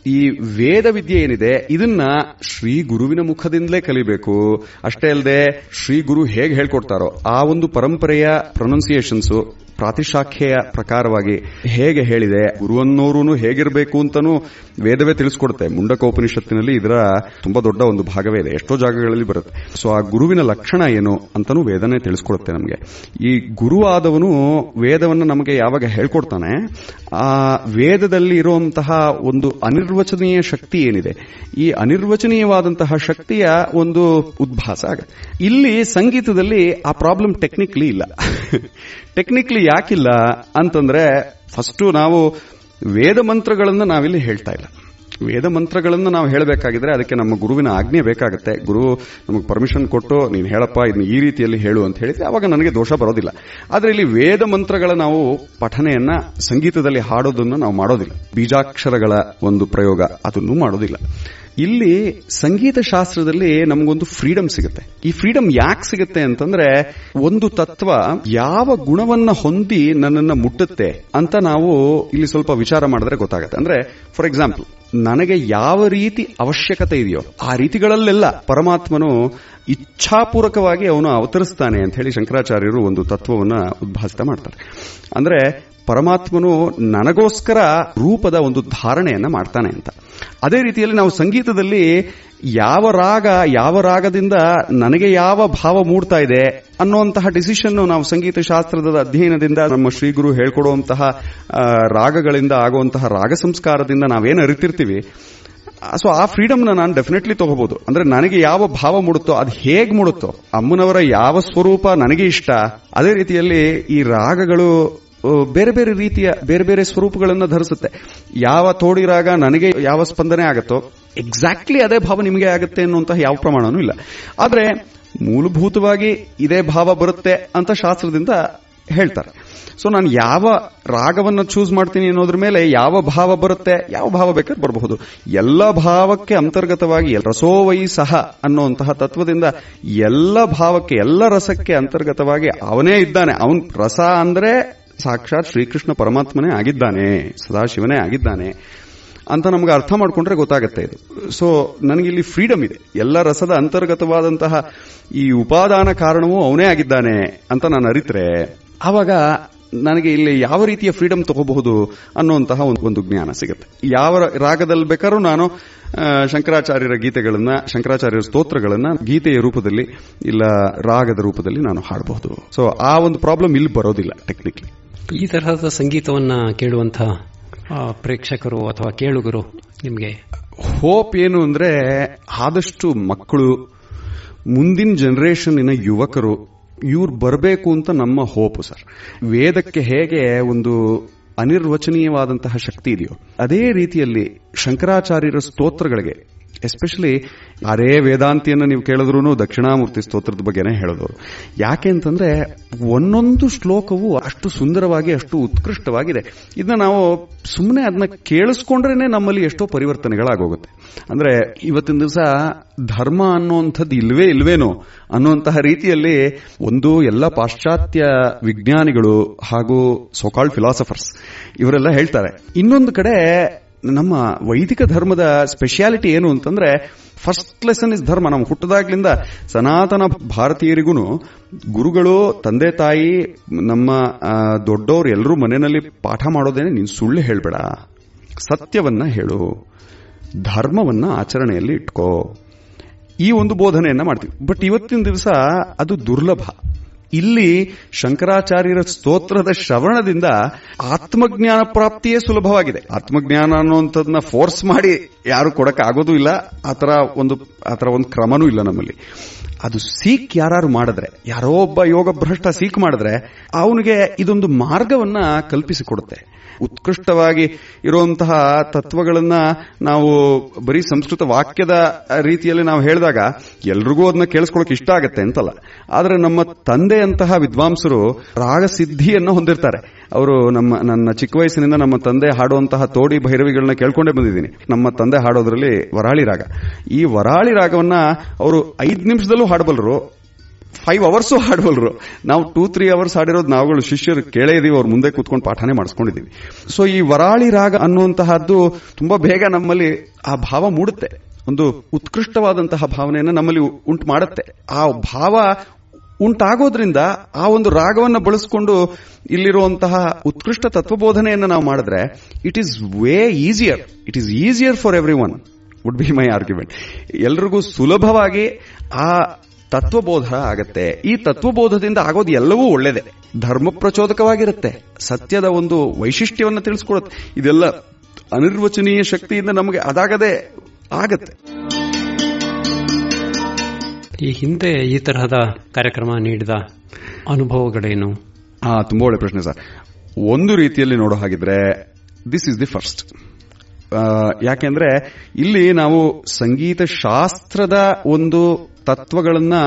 ಈ ವೇದ ವಿದ್ಯೆ ಏನಿದೆ ಇದನ್ನ ಶ್ರೀ ಗುರುವಿನ ಮುಖದಿಂದಲೇ ಕಲಿಬೇಕು. ಅಷ್ಟೇ ಅಲ್ಲದೆ ಶ್ರೀ ಗುರು ಹೇಗೆ ಹೇಳ್ಕೊಡ್ತಾರೋ ಆ ಒಂದು ಪರಂಪರೆಯ ಪ್ರೊನೌನ್ಸಿಯೇಷನ್ಸ್ ಪ್ರಾತಿಶಾಖ್ಯೆಯ ಪ್ರಕಾರವಾಗಿ ಹೇಗೆ ಹೇಳಿದೆ, ಗುರುವನ್ನೋರು ಹೇಗಿರಬೇಕು ಅಂತಾನೂ ವೇದವೇ ತಿಳಿಸ್ಕೊಡುತ್ತೆ. ಮುಂಡಕೋಪನಿಷತ್ತಿನಲ್ಲಿ ಇದರ ತುಂಬಾ ದೊಡ್ಡ ಒಂದು ಭಾಗವೇ ಇದೆ, ಎಷ್ಟೋ ಜಾಗಗಳಲ್ಲಿ ಬರುತ್ತೆ. ಸೊ ಆ ಗುರುವಿನ ಲಕ್ಷಣ ಏನು ಅಂತಾನೂ ವೇದನೆ ತಿಳಿಸ್ಕೊಡುತ್ತೆ ನಮಗೆ. ಈ ಗುರು ಆದವನು ವೇದವನ್ನು ನಮಗೆ ಯಾವಾಗ ಹೇಳ್ಕೊಡ್ತಾನೆ, ಆ ವೇದದಲ್ಲಿ ಇರುವಂತಹ ಒಂದು ಅನಿರ್ವಚನೀಯ ಶಕ್ತಿ ಏನಿದೆ, ಈ ಅನಿರ್ವಚನೀಯವಾದಂತಹ ಶಕ್ತಿಯ ಒಂದು ಉದ್ಭಾಸ ಆಗುತ್ತೆ. ಇಲ್ಲಿ ಸಂಗೀತದಲ್ಲಿ ಆ ಪ್ರಾಬ್ಲಮ್ ಟೆಕ್ನಿಕಲಿ ಇಲ್ಲ. ಟೆಕ್ನಿಕಲಿ ಯಾಕಿಲ್ಲ ಅಂತಂದ್ರೆ, ಫಸ್ಟ್ ನಾವು ವೇದ ಮಂತ್ರಗಳನ್ನು ನಾವಿಲ್ಲಿ ಹೇಳ್ತಾ ಇಲ್ಲ. ವೇದ ಮಂತ್ರಗಳನ್ನು ನಾವು ಹೇಳಬೇಕಾಗಿದ್ರೆ ಅದಕ್ಕೆ ನಮ್ಮ ಗುರುವಿನ ಆಜ್ಞೆ ಬೇಕಾಗುತ್ತೆ. ಗುರು ನಮಗೆ ಪರ್ಮಿಷನ್ ಕೊಟ್ಟು ನೀನು ಹೇಳಪ್ಪ ಇದನ್ನ ಈ ರೀತಿಯಲ್ಲಿ ಹೇಳು ಅಂತ ಹೇಳಿದ್ರೆ ಅವಾಗ ನನಗೆ ದೋಷ ಬರೋದಿಲ್ಲ. ಆದ್ರೆ ಇಲ್ಲಿ ವೇದ ಮಂತ್ರಗಳ ನಾವು ಪಠನೆಯನ್ನ ಸಂಗೀತದಲ್ಲಿ ಹಾಡೋದನ್ನು ನಾವು ಮಾಡೋದಿಲ್ಲ. ಬೀಜಾಕ್ಷರಗಳ ಒಂದು ಪ್ರಯೋಗ ಅದನ್ನು ಮಾಡೋದಿಲ್ಲ. ಇಲ್ಲಿ ಸಂಗೀತ ಶಾಸ್ತ್ರದಲ್ಲಿ ನಮಗೊಂದು ಫ್ರೀಡಮ್ ಸಿಗುತ್ತೆ. ಈ ಫ್ರೀಡಮ್ ಯಾಕೆ ಸಿಗುತ್ತೆ ಅಂತಂದ್ರೆ, ಒಂದು ತತ್ವ ಯಾವ ಗುಣವನ್ನ ಹೊಂದಿ ನನ್ನನ್ನ ಮುಟ್ಟುತ್ತೆ ಅಂತ ನಾವು ಇಲ್ಲಿ ಸ್ವಲ್ಪ ವಿಚಾರ ಮಾಡಿದ್ರೆ ಗೊತ್ತಾಗುತ್ತೆ. ಅಂದ್ರೆ ಫಾರ್ ಎಕ್ಸಾಂಪಲ್, ನನಗೆ ಯಾವ ರೀತಿ ಅವಶ್ಯಕತೆ ಇದೆಯೋ ಆ ರೀತಿಗಳಲ್ಲೆಲ್ಲ ಪರಮಾತ್ಮನು ಇಚ್ಛಾಪೂರ್ವಕವಾಗಿ ಅವನು ಅವತರಿಸ್ತಾನೆ ಅಂತ ಹೇಳಿ ಶಂಕರಾಚಾರ್ಯರು ಒಂದು ತತ್ವವನ್ನ ಉದ್ಭಾಸಿತ ಮಾಡ್ತಾರೆ. ಅಂದ್ರೆ ಪರಮಾತ್ಮನು ನನಗೋಸ್ಕರ ರೂಪದ ಒಂದು ಧಾರಣೆಯನ್ನ ಮಾಡ್ತಾನೆ ಅಂತ. ಅದೇ ರೀತಿಯಲ್ಲಿ ನಾವು ಸಂಗೀತದಲ್ಲಿ ಯಾವ ರಾಗದಿಂದ ನನಗೆ ಯಾವ ಭಾವ ಮೂಡ್ತಾ ಇದೆ ಅನ್ನುವಂತಹ ಡಿಸಿಷನ್ ನಾವು ಸಂಗೀತ ಶಾಸ್ತ್ರದ ಅಧ್ಯಯನದಿಂದ, ನಮ್ಮ ಶ್ರೀಗುರು ಹೇಳ್ಕೊಡುವಂತಹ ರಾಗಗಳಿಂದ ಆಗುವಂತಹ ರಾಗ ಸಂಸ್ಕಾರದಿಂದ ನಾವೇನು ಅರಿತಿರ್ತೀವಿ, ಸೊ ಆ ಫ್ರೀಡಮ್ನ ನಾನು ಡೆಫಿನೆಟ್ಲಿ ತಗೋಬಹುದು. ಅಂದ್ರೆ ನನಗೆ ಯಾವ ಭಾವ ಮೂಡುತ್ತೋ ಅದು ಹೇಗೆ ಮೂಡುತ್ತೋ, ಅಮ್ಮನವರ ಯಾವ ಸ್ವರೂಪ ನನಗೆ ಇಷ್ಟ, ಅದೇ ರೀತಿಯಲ್ಲಿ ಈ ರಾಗಗಳು ಬೇರೆ ಬೇರೆ ರೀತಿಯ ಬೇರೆ ಬೇರೆ ಸ್ವರೂಪಗಳನ್ನು ಧರಿಸುತ್ತೆ. ಯಾವ ತೋಡಿ ರಾಗ ನನಗೆ ಯಾವ ಸ್ಪಂದನೆ ಆಗುತ್ತೋ ಎಕ್ಸಾಕ್ಟ್ಲಿ ಅದೇ ಭಾವ ನಿಮಗೆ ಆಗುತ್ತೆ ಅನ್ನುವಂತಹ ಯಾವ ಪ್ರಮಾಣನೂ ಇಲ್ಲ. ಆದ್ರೆ ಮೂಲಭೂತವಾಗಿ ಇದೇ ಭಾವ ಬರುತ್ತೆ ಅಂತ ಶಾಸ್ತ್ರದಿಂದ ಹೇಳ್ತಾರೆ. ಸೊ ನಾನು ಯಾವ ರಾಗವನ್ನು ಚೂಸ್ ಮಾಡ್ತೀನಿ ಅನ್ನೋದ್ರ ಮೇಲೆ ಯಾವ ಭಾವ ಬರುತ್ತೆ, ಯಾವ ಭಾವ ಬೇಕಾದ್ರೆ ಬರಬಹುದು. ಎಲ್ಲ ಭಾವಕ್ಕೆ ಅಂತರ್ಗತವಾಗಿ ರಸೋವೈ ಸಹ ಅನ್ನುವಂತಹ ತತ್ವದಿಂದ ಎಲ್ಲ ಭಾವಕ್ಕೆ ಎಲ್ಲ ರಸಕ್ಕೆ ಅಂತರ್ಗತವಾಗಿ ಅವನೇ ಇದ್ದಾನೆ. ಅವನ್ ರಸ ಅಂದ್ರೆ ಸಾಕ್ಷಾತ್ ಶ್ರೀಕೃಷ್ಣ ಪರಮಾತ್ಮನೇ ಆಗಿದ್ದಾನೆ, ಸದಾಶಿವನೇ ಆಗಿದ್ದಾನೆ ಅಂತ ನಮಗೆ ಅರ್ಥ ಮಾಡ್ಕೊಂಡ್ರೆ ಗೊತ್ತಾಗುತ್ತೆ ಇದು. ಸೊ ನನಗಿಲ್ಲಿ ಫ್ರೀಡಮ್ ಇದೆ. ಎಲ್ಲ ರಸದ ಅಂತರ್ಗತವಾದಂತಹ ಈ ಉಪಾದಾನ ಕಾರಣವೂ ಅವನೇ ಆಗಿದ್ದಾನೆ ಅಂತ ನಾನು ಅರಿತರೆ ಆವಾಗ ನನಗೆ ಇಲ್ಲಿ ಯಾವ ರೀತಿಯ ಫ್ರೀಡಮ್ ತಗೋಬಹುದು ಅನ್ನುವಂತಹ ಒಂದು ಜ್ಞಾನ ಸಿಗುತ್ತೆ. ಯಾವ ರಾಗದಲ್ಲಿ ಬೇಕಾದ್ರೂ ನಾನು ಶಂಕರಾಚಾರ್ಯರ ಗೀತೆಗಳನ್ನ, ಶಂಕರಾಚಾರ್ಯರ ಸ್ತೋತ್ರಗಳನ್ನ ಗೀತೆಯ ರೂಪದಲ್ಲಿ ಇಲ್ಲ ರಾಗದ ರೂಪದಲ್ಲಿ ನಾನು ಹಾಡಬಹುದು. ಸೊ ಆ ಒಂದು ಪ್ರಾಬ್ಲಮ್ ಇಲ್ಲಿ ಬರೋದಿಲ್ಲ ಟೆಕ್ನಿಕಲಿ. ಈ ತರಹದ ಸಂಗೀತವನ್ನ ಕೇಳುವಂತಹ ಪ್ರೇಕ್ಷಕರು ಅಥವಾ ಕೇಳುಗರು ನಿಮಗೆ ಹೋಪ್ ಏನು ಅಂದ್ರೆ, ಆದಷ್ಟು ಮಕ್ಕಳು, ಮುಂದಿನ ಜನರೇಷನ್ನಿನ ಯುವಕರು ಇವ್ರು ಬರಬೇಕು ಅಂತ ನಮ್ಮ ಹೋಪ್ ಸರ್. ವೇದಕ್ಕೆ ಹೇಗೆ ಒಂದು ಅನಿರ್ವಚನೀಯವಾದಂತಹ ಶಕ್ತಿ ಇದೆಯೋ ಅದೇ ರೀತಿಯಲ್ಲಿ ಶಂಕರಾಚಾರ್ಯರ ಸ್ತೋತ್ರಗಳಿಗೆ, ಎಸ್ಪೆಷಲಿ ಅರೇ ವೇದಾಂತಿಯನ್ನು ನೀವು ಕೇಳಿದ್ರು ದಕ್ಷಿಣಾಮೂರ್ತಿ ಸ್ತೋತ್ರದ ಬಗ್ಗೆನೇ ಹೇಳೋದವರು. ಯಾಕೆ ಅಂತಂದ್ರೆ ಒಂದೊಂದು ಶ್ಲೋಕವು ಅಷ್ಟು ಸುಂದರವಾಗಿ, ಅಷ್ಟು ಉತ್ಕೃಷ್ಟವಾಗಿದೆ. ಇದನ್ನ ನಾವು ಸುಮ್ಮನೆ ಅದನ್ನ ಕೇಳಿಸ್ಕೊಂಡ್ರೇನೆ ನಮ್ಮಲ್ಲಿ ಎಷ್ಟೋ ಪರಿವರ್ತನೆಗಳಾಗೋಗುತ್ತೆ. ಅಂದ್ರೆ ಇವತ್ತಿನ ದಿವಸ ಧರ್ಮ ಅನ್ನುವಂಥದ್ದು ಇಲ್ವೇನೋ ಅನ್ನುವಂತಹ ರೀತಿಯಲ್ಲಿ ಒಂದು ಎಲ್ಲ ಪಾಶ್ಚಾತ್ಯ ವಿಜ್ಞಾನಿಗಳು ಹಾಗೂ ಸೋಕಾಲ್ಡ್ ಫಿಲಾಸಫರ್ಸ್ ಇವರೆಲ್ಲ ಹೇಳ್ತಾರೆ. ಇನ್ನೊಂದು ಕಡೆ ನಮ್ಮ ವೈದಿಕ ಧರ್ಮದ ಸ್ಪೆಷಾಲಿಟಿ ಏನು ಅಂತಂದ್ರೆ ಫಸ್ಟ್ ಲೆಸನ್ ಇಸ್ ಧರ್ಮ. ನಾವು ಹುಟ್ಟದಾಗ್ಲಿಂದ ಸನಾತನ ಭಾರತೀಯರಿಗೂ ಗುರುಗಳು, ತಂದೆ ತಾಯಿ, ನಮ್ಮ ದೊಡ್ಡವರು ಎಲ್ಲರೂ ಮನೆಯಲ್ಲಿ ಪಾಠ ಮಾಡೋದೇನೆ ನೀನು ಸುಳ್ಳು ಹೇಳ್ಬೇಡ, ಸತ್ಯವನ್ನ ಹೇಳು, ಧರ್ಮವನ್ನ ಆಚರಣೆಯಲ್ಲಿ ಇಟ್ಕೋ, ಈ ಒಂದು ಬೋಧನೆಯನ್ನ ಮಾಡ್ತೀವಿ. ಬಟ್ ಇವತ್ತಿನ ದಿವಸ ಅದು ದುರ್ಲಭ. ಇಲ್ಲಿ ಶಂಕರಾಚಾರ್ಯರ ಸ್ತೋತ್ರದ ಶ್ರವಣದಿಂದ ಆತ್ಮಜ್ಞಾನ ಪ್ರಾಪ್ತಿಯೇ ಸುಲಭವಾಗಿದೆ. ಆತ್ಮಜ್ಞಾನ ಅನ್ನುವಂಥದ್ದನ್ನ ಫೋರ್ಸ್ ಮಾಡಿ ಯಾರು ಕೊಡಕ್ಕೆ ಆಗೋದು ಇಲ್ಲ. ಆತರ ಒಂದು ಕ್ರಮನೂ ಇಲ್ಲ ನಮ್ಮಲ್ಲಿ. ಅದು ಸೀಕ್ ಯಾರು ಮಾಡಿದ್ರೆ, ಯಾರೋ ಒಬ್ಬ ಯೋಗ ಭ್ರಷ್ಟ ಸೀಕ್ ಮಾಡಿದ್ರೆ ಅವನಿಗೆ ಇದೊಂದು ಮಾರ್ಗವನ್ನ ಕಲ್ಪಿಸಿಕೊಡುತ್ತೆ. ಉತ್ಕೃಷ್ಟವಾಗಿ ಇರುವಂತಹ ತತ್ವಗಳನ್ನ ನಾವು ಬರೀ ಸಂಸ್ಕೃತ ವಾಕ್ಯದ ರೀತಿಯಲ್ಲಿ ನಾವು ಹೇಳಿದಾಗ ಎಲ್ರಿಗೂ ಅದನ್ನ ಕೇಳಿಸ್ಕೊಳ್ಳೋಕೆ ಇಷ್ಟ ಆಗತ್ತೆ ಅಂತಲ್ಲ. ಆದ್ರೆ ನಮ್ಮ ತಂದೆಯಂತಹ ವಿದ್ವಾಂಸರು ರಾಗ ಸಿದ್ಧಿಯನ್ನು ಹೊಂದಿರ್ತಾರೆ. ಅವರು ನನ್ನ ಚಿಕ್ಕ ವಯಸ್ಸಿನಿಂದ ನಮ್ಮ ತಂದೆ ಹಾಡುವಂತಹ ತೋಡಿ ಭೈರವಿಗಳನ್ನ ಕೇಳ್ಕೊಂಡೇ ಬಂದಿದ್ದೀನಿ. ನಮ್ಮ ತಂದೆ ಹಾಡೋದ್ರಲ್ಲಿ ವರಾಳಿ ರಾಗ. ಈ ವರಾಳಿ ರಾಗವನ್ನ ಅವರು 5 ನಿಮಿಷದಲ್ಲೂ ಹಾಡಬಲ್ಲರು, 5 hours ಹಾಡಬಲ್ಲರು. ನಾವು 2-3 hours ಹಾಡಿರೋದು ನಾವುಗಳು ಶಿಷ್ಯರು ಕೇಳೇ ಇದೀವಿ, ಅವ್ರ ಮುಂದೆ ಕೂತ್ಕೊಂಡು ಪಾಠನೇ ಮಾಡಿಸ್ಕೊಂಡಿದ್ದೀವಿ. ಸೊ ಈ ವರಾಳಿ ರಾಗ ಅನ್ನುವಂತಹದ್ದು ತುಂಬಾ ಬೇಗ ನಮ್ಮಲ್ಲಿ ಆ ಭಾವ ಮೂಡುತ್ತೆ. ಒಂದು ಉತ್ಕೃಷ್ಟವಾದಂತಹ ಭಾವನೆಯನ್ನು ನಮ್ಮಲ್ಲಿ ಉಂಟು ಮಾಡುತ್ತೆ. ಆ ಭಾವ ಉಂಟಾಗೋದ್ರಿಂದ ಆ ಒಂದು ರಾಗವನ್ನು ಬಳಸಿಕೊಂಡು ಇಲ್ಲಿರುವಂತಹ ಉತ್ಕೃಷ್ಟ ತತ್ವಬೋಧನೆಯನ್ನು ನಾವು ಮಾಡಿದ್ರೆ it is way easier. It is easier for every one would be my argument. ಎಲ್ರಿಗೂ ಸುಲಭವಾಗಿ ಆ ತತ್ವಬೋಧ ಆಗತ್ತೆ. ಈ ತತ್ವಬೋಧದಿಂದ ಆಗೋದು ಎಲ್ಲವೂ ಒಳ್ಳೆಯದೇ, ಧರ್ಮ ಪ್ರಚೋದಕವಾಗಿರುತ್ತೆ, ಸತ್ಯದ ಒಂದು ವೈಶಿಷ್ಟ್ಯವನ್ನು ತಿಳಿಸ್ಕೊಡುತ್ತೆ. ಇದೆಲ್ಲ ಅನಿರ್ವಚನೀಯ ಶಕ್ತಿಯಿಂದ ನಮಗೆ ಅದಾಗದೆ ಆಗತ್ತೆ. ಈ ಹಿಂದೆ ಈ ತರಹದ ಕಾರ್ಯಕ್ರಮ ನೀಡಿದ ಅನುಭವಗಳೇನು? ತುಂಬಾ ಒಳ್ಳೆ ಪ್ರಶ್ನೆ ಸರ್. ಒಂದು ರೀತಿಯಲ್ಲಿ ನೋಡೋ ಹಾಗಿದ್ರೆ ದಿಸ್ ಇಸ್ ದಿ ಫಸ್ಟ್. ಯಾಕೆಂದ್ರೆ ಇಲ್ಲಿ ನಾವು ಸಂಗೀತ ಶಾಸ್ತ್ರದ ಒಂದು ತತ್ವಗಳನ್ನ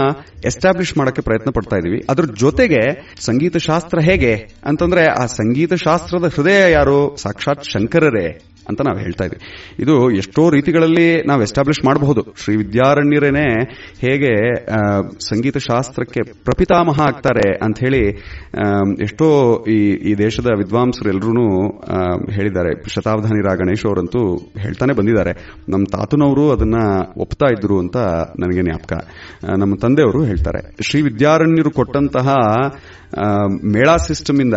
ಎಸ್ಟಾಬ್ಲಿಷ್ ಮಾಡಕ್ಕೆ ಪ್ರಯತ್ನ ಪಡ್ತಾ ಇದೀವಿ. ಅದ್ರ ಜೊತೆಗೆ ಸಂಗೀತ ಶಾಸ್ತ್ರ ಹೇಗೆ ಅಂತಂದ್ರೆ ಆ ಸಂಗೀತ ಶಾಸ್ತ್ರದ ಹೃದಯ ಯಾರು? ಸಾಕ್ಷಾತ್ ಶಂಕರರೇ ಅಂತ ನಾವು ಹೇಳ್ತಾ ಇದ್ವಿ. ಇದು ಎಷ್ಟೋ ರೀತಿಗಳಲ್ಲಿ ನಾವು ಎಸ್ಟಾಬ್ಲಿಷ್ ಮಾಡಬಹುದು. ಶ್ರೀ ವಿದ್ಯಾರಣ್ಯರೇನೆ ಹೇಗೆ ಸಂಗೀತ ಶಾಸ್ತ್ರಕ್ಕೆ ಪ್ರಪಿತಾಮಹ ಆಗ್ತಾರೆ ಅಂತ ಹೇಳಿ ಎಷ್ಟೋ ಈ ದೇಶದ ವಿದ್ವಾಂಸರು ಎಲ್ಲರೂ ಹೇಳಿದ್ದಾರೆ. ಶತಾವಧಾನಿ ರಾ ಗಣೇಶ್ ಅವರಂತೂ ಹೇಳ್ತಾನೆ ಬಂದಿದ್ದಾರೆ. ನಮ್ಮ ತಾತನವರು ಅದನ್ನ ಒಪ್ತಾ ಇದ್ರು ಅಂತ ನನಗೆ ಜ್ಞಾಪಕ. ನಮ್ಮ ತಂದೆಯವರು ಹೇಳ್ತಾರೆ, ಶ್ರೀ ವಿದ್ಯಾರಣ್ಯರು ಕೊಟ್ಟಂತಹ ಮೇಳಾ ಸಿಸ್ಟಮ್ ಇಂದ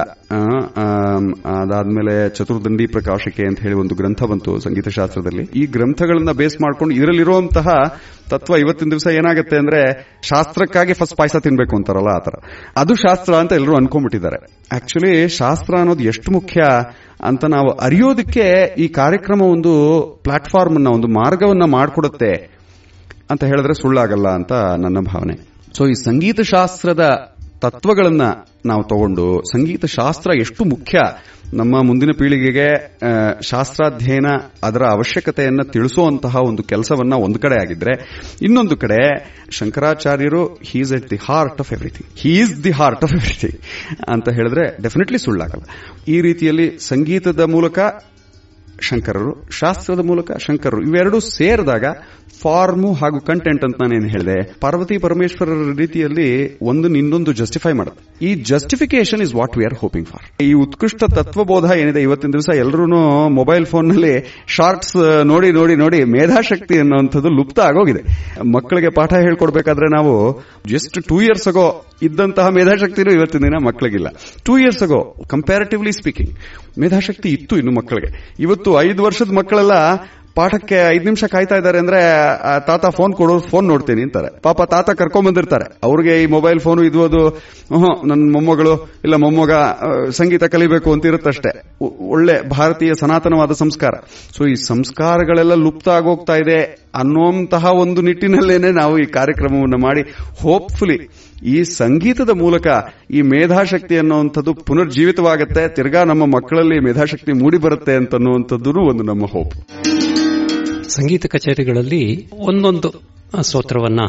ಅದಾದ್ಮೇಲೆ ಚತುರ್ದಂಡಿ ಪ್ರಕಾಶಿಕೆ ಅಂತ ಹೇಳಿ ಒಂದು ಗ್ರಂಥ ಬಂತು ಸಂಗೀತ ಶಾಸ್ತ್ರದಲ್ಲಿ. ಈ ಗ್ರಂಥಗಳನ್ನ ಬೇಸ್ ಮಾಡ್ಕೊಂಡು ಇದರಲ್ಲಿರುವಂತಹ ತತ್ವ ಇವತ್ತಿನ ದಿವಸ ಏನಾಗುತ್ತೆ ಅಂದ್ರೆ ಶಾಸ್ತ್ರಕ್ಕಾಗಿ ಫಸ್ಟ್ ಪಾಯಸ ತಿನ್ಬೇಕು ಅಂತಾರಲ್ಲ, ಆತರ ಅದು ಶಾಸ್ತ್ರ ಅಂತ ಎಲ್ಲರೂ ಅನ್ಕೊಂಡ್ಬಿಟ್ಟಿದ್ದಾರೆ. ಆಕ್ಚುಲಿ ಶಾಸ್ತ್ರ ಅನ್ನೋದು ಎಷ್ಟು ಮುಖ್ಯ ಅಂತ ನಾವು ಅರಿಯೋದಕ್ಕೆ ಈ ಕಾರ್ಯಕ್ರಮ ಒಂದು ಪ್ಲಾಟ್ಫಾರ್ಮ್ ಅನ್ನ, ಒಂದು ಮಾರ್ಗವನ್ನ ಮಾಡಿಕೊಡುತ್ತೆ ಅಂತ ಹೇಳಿದ್ರೆ ಸುಳ್ಳಾಗಲ್ಲ ಅಂತ ನನ್ನ ಭಾವನೆ. ಸೊ ಈ ಸಂಗೀತ ಶಾಸ್ತ್ರದ ತತ್ವಗಳನ್ನ ನಾವು ತಗೊಂಡು ಸಂಗೀತ ಶಾಸ್ತ್ರ ಎಷ್ಟು ಮುಖ್ಯ ನಮ್ಮ ಮುಂದಿನ ಪೀಳಿಗೆಗೆ ಶಾಸ್ತ್ರಾಧ್ಯಯನ ಅದರ ಅವಶ್ಯಕತೆಯನ್ನ ತಿಳಿಸುವಂತಹ ಒಂದು ಕೆಲಸವನ್ನ ಒಂದು ಕಡೆ ಆಗಿದ್ರೆ, ಇನ್ನೊಂದು ಕಡೆ ಶಂಕರಾಚಾರ್ಯರು he is at the heart of everything, he is the heart of everything ಅಂತ ಹೇಳಿದ್ರೆ ಡೆಫಿನೆಟ್ಲಿ ಸುಳ್ಳಾಗಲ್ಲ. ಈ ರೀತಿಯಲ್ಲಿ ಸಂಗೀತದ ಮೂಲಕ ಶಂಕರರು, ಶಾಸ್ತ್ರದ ಮೂಲಕ ಶಂಕರರು, ಇವೆರಡೂ ಸೇರಿದಾಗ ಫಾರ್ಮು ಹಾಗೂ ಕಂಟೆಂಟ್ ಅಂತ ನಾನೇನು ಹೇಳಿದೆ, ಪಾರ್ವತಿ ಪರಮೇಶ್ವರರ ರೀತಿಯಲ್ಲಿ ಒಂದನ್ನು ಇನ್ನೊಂದು ಜಸ್ಟಿಫೈ ಮಾಡುತ್ತೆ. ಈ justification is what we are hoping for. ಈ ಉತ್ಕೃಷ್ಟ ತತ್ವಬೋಧ ಏನಿದೆ ಇವತ್ತಿನ ದಿವಸ ಎಲ್ಲರೂ ಮೊಬೈಲ್ ಫೋನ್ ನಲ್ಲಿ ಶಾರ್ಟ್ಸ್ ನೋಡಿ ನೋಡಿ ನೋಡಿ ಮೇಧಾಶಕ್ತಿ ಅನ್ನುವಂಥದ್ದು ಲುಪ್ತ ಆಗೋಗಿದೆ. ಮಕ್ಕಳಿಗೆ ಪಾಠ ಹೇಳ್ಕೊಡ್ಬೇಕಾದ್ರೆ ನಾವು ಜಸ್ಟ್ 2 years ago ಇದ್ದಂತಹ ಮೇಧಾಶಕ್ತಿನೂ ಇವತ್ತಿನ ದಿನ ಮಕ್ಕಳಿಗಿಲ್ಲ. 2 years ago ಕಂಪ್ಯಾರಿಟಿವ್ಲಿ ಸ್ಪೀಕಿಂಗ್ ಮೇಧಾಶಕ್ತಿ ಇತ್ತು ಇನ್ನು ಮಕ್ಕಳಿಗೆ. ಇವತ್ತು 5 ವರ್ಷದ ಮಕ್ಕಳೆಲ್ಲ ಪಾಠಕ್ಕೆ 5 ನಿಮಿಷ ಕಾಯ್ತಾ ಇದ್ದಾರೆ ಅಂದ್ರೆ ತಾತ ಫೋನ್ ಕೊಡು, ಫೋನ್ ನೋಡ್ತೀನಿ ಅಂತಾರೆ. ಪಾಪ ತಾತ ಕರ್ಕೊಂಡ್ ಬಂದಿರ್ತಾರೆ, ಅವ್ರಿಗೆ ಈ ಮೊಬೈಲ್ ಫೋನು ಇದು ಅದು, ನನ್ನ ಮೊಮ್ಮಗಳು ಇಲ್ಲ ಮೊಮ್ಮಗ ಸಂಗೀತ ಕಲಿಬೇಕು ಅಂತ ಇರುತ್ತಷ್ಟೇ. ಒಳ್ಳೆ ಭಾರತೀಯ ಸನಾತನವಾದ ಸಂಸ್ಕಾರ. ಸೊ ಈ ಸಂಸ್ಕಾರಗಳೆಲ್ಲ ಲುಪ್ತ ಆಗೋಗ್ತಾ ಇದೆ ಅನ್ನುವಂತಹ ಒಂದು ನಿಟ್ಟಿನಲ್ಲೇನೆ ನಾವು ಈ ಕಾರ್ಯಕ್ರಮವನ್ನು ಮಾಡಿ ಹೋಪ್ಫುಲಿ ಈ ಸಂಗೀತದ ಮೂಲಕ ಈ ಮೇಧಾಶಕ್ತಿ ಅನ್ನುವಂಥದ್ದು ಪುನರ್ಜೀವಿತವಾಗುತ್ತೆ, ತಿರ್ಗಾ ನಮ್ಮ ಮಕ್ಕಳಲ್ಲಿ ಮೇಧಾಶಕ್ತಿ ಮೂಡಿ ಬರುತ್ತೆ ಅಂತನ್ನುವಂಥದ್ದು ಒಂದು ನಮ್ಮ ಹೋಪ್. ಸಂಗೀತ ಕಚೇರಿಗಳಲ್ಲಿ ಒಂದೊಂದು ಸ್ತೋತ್ರವನ್ನ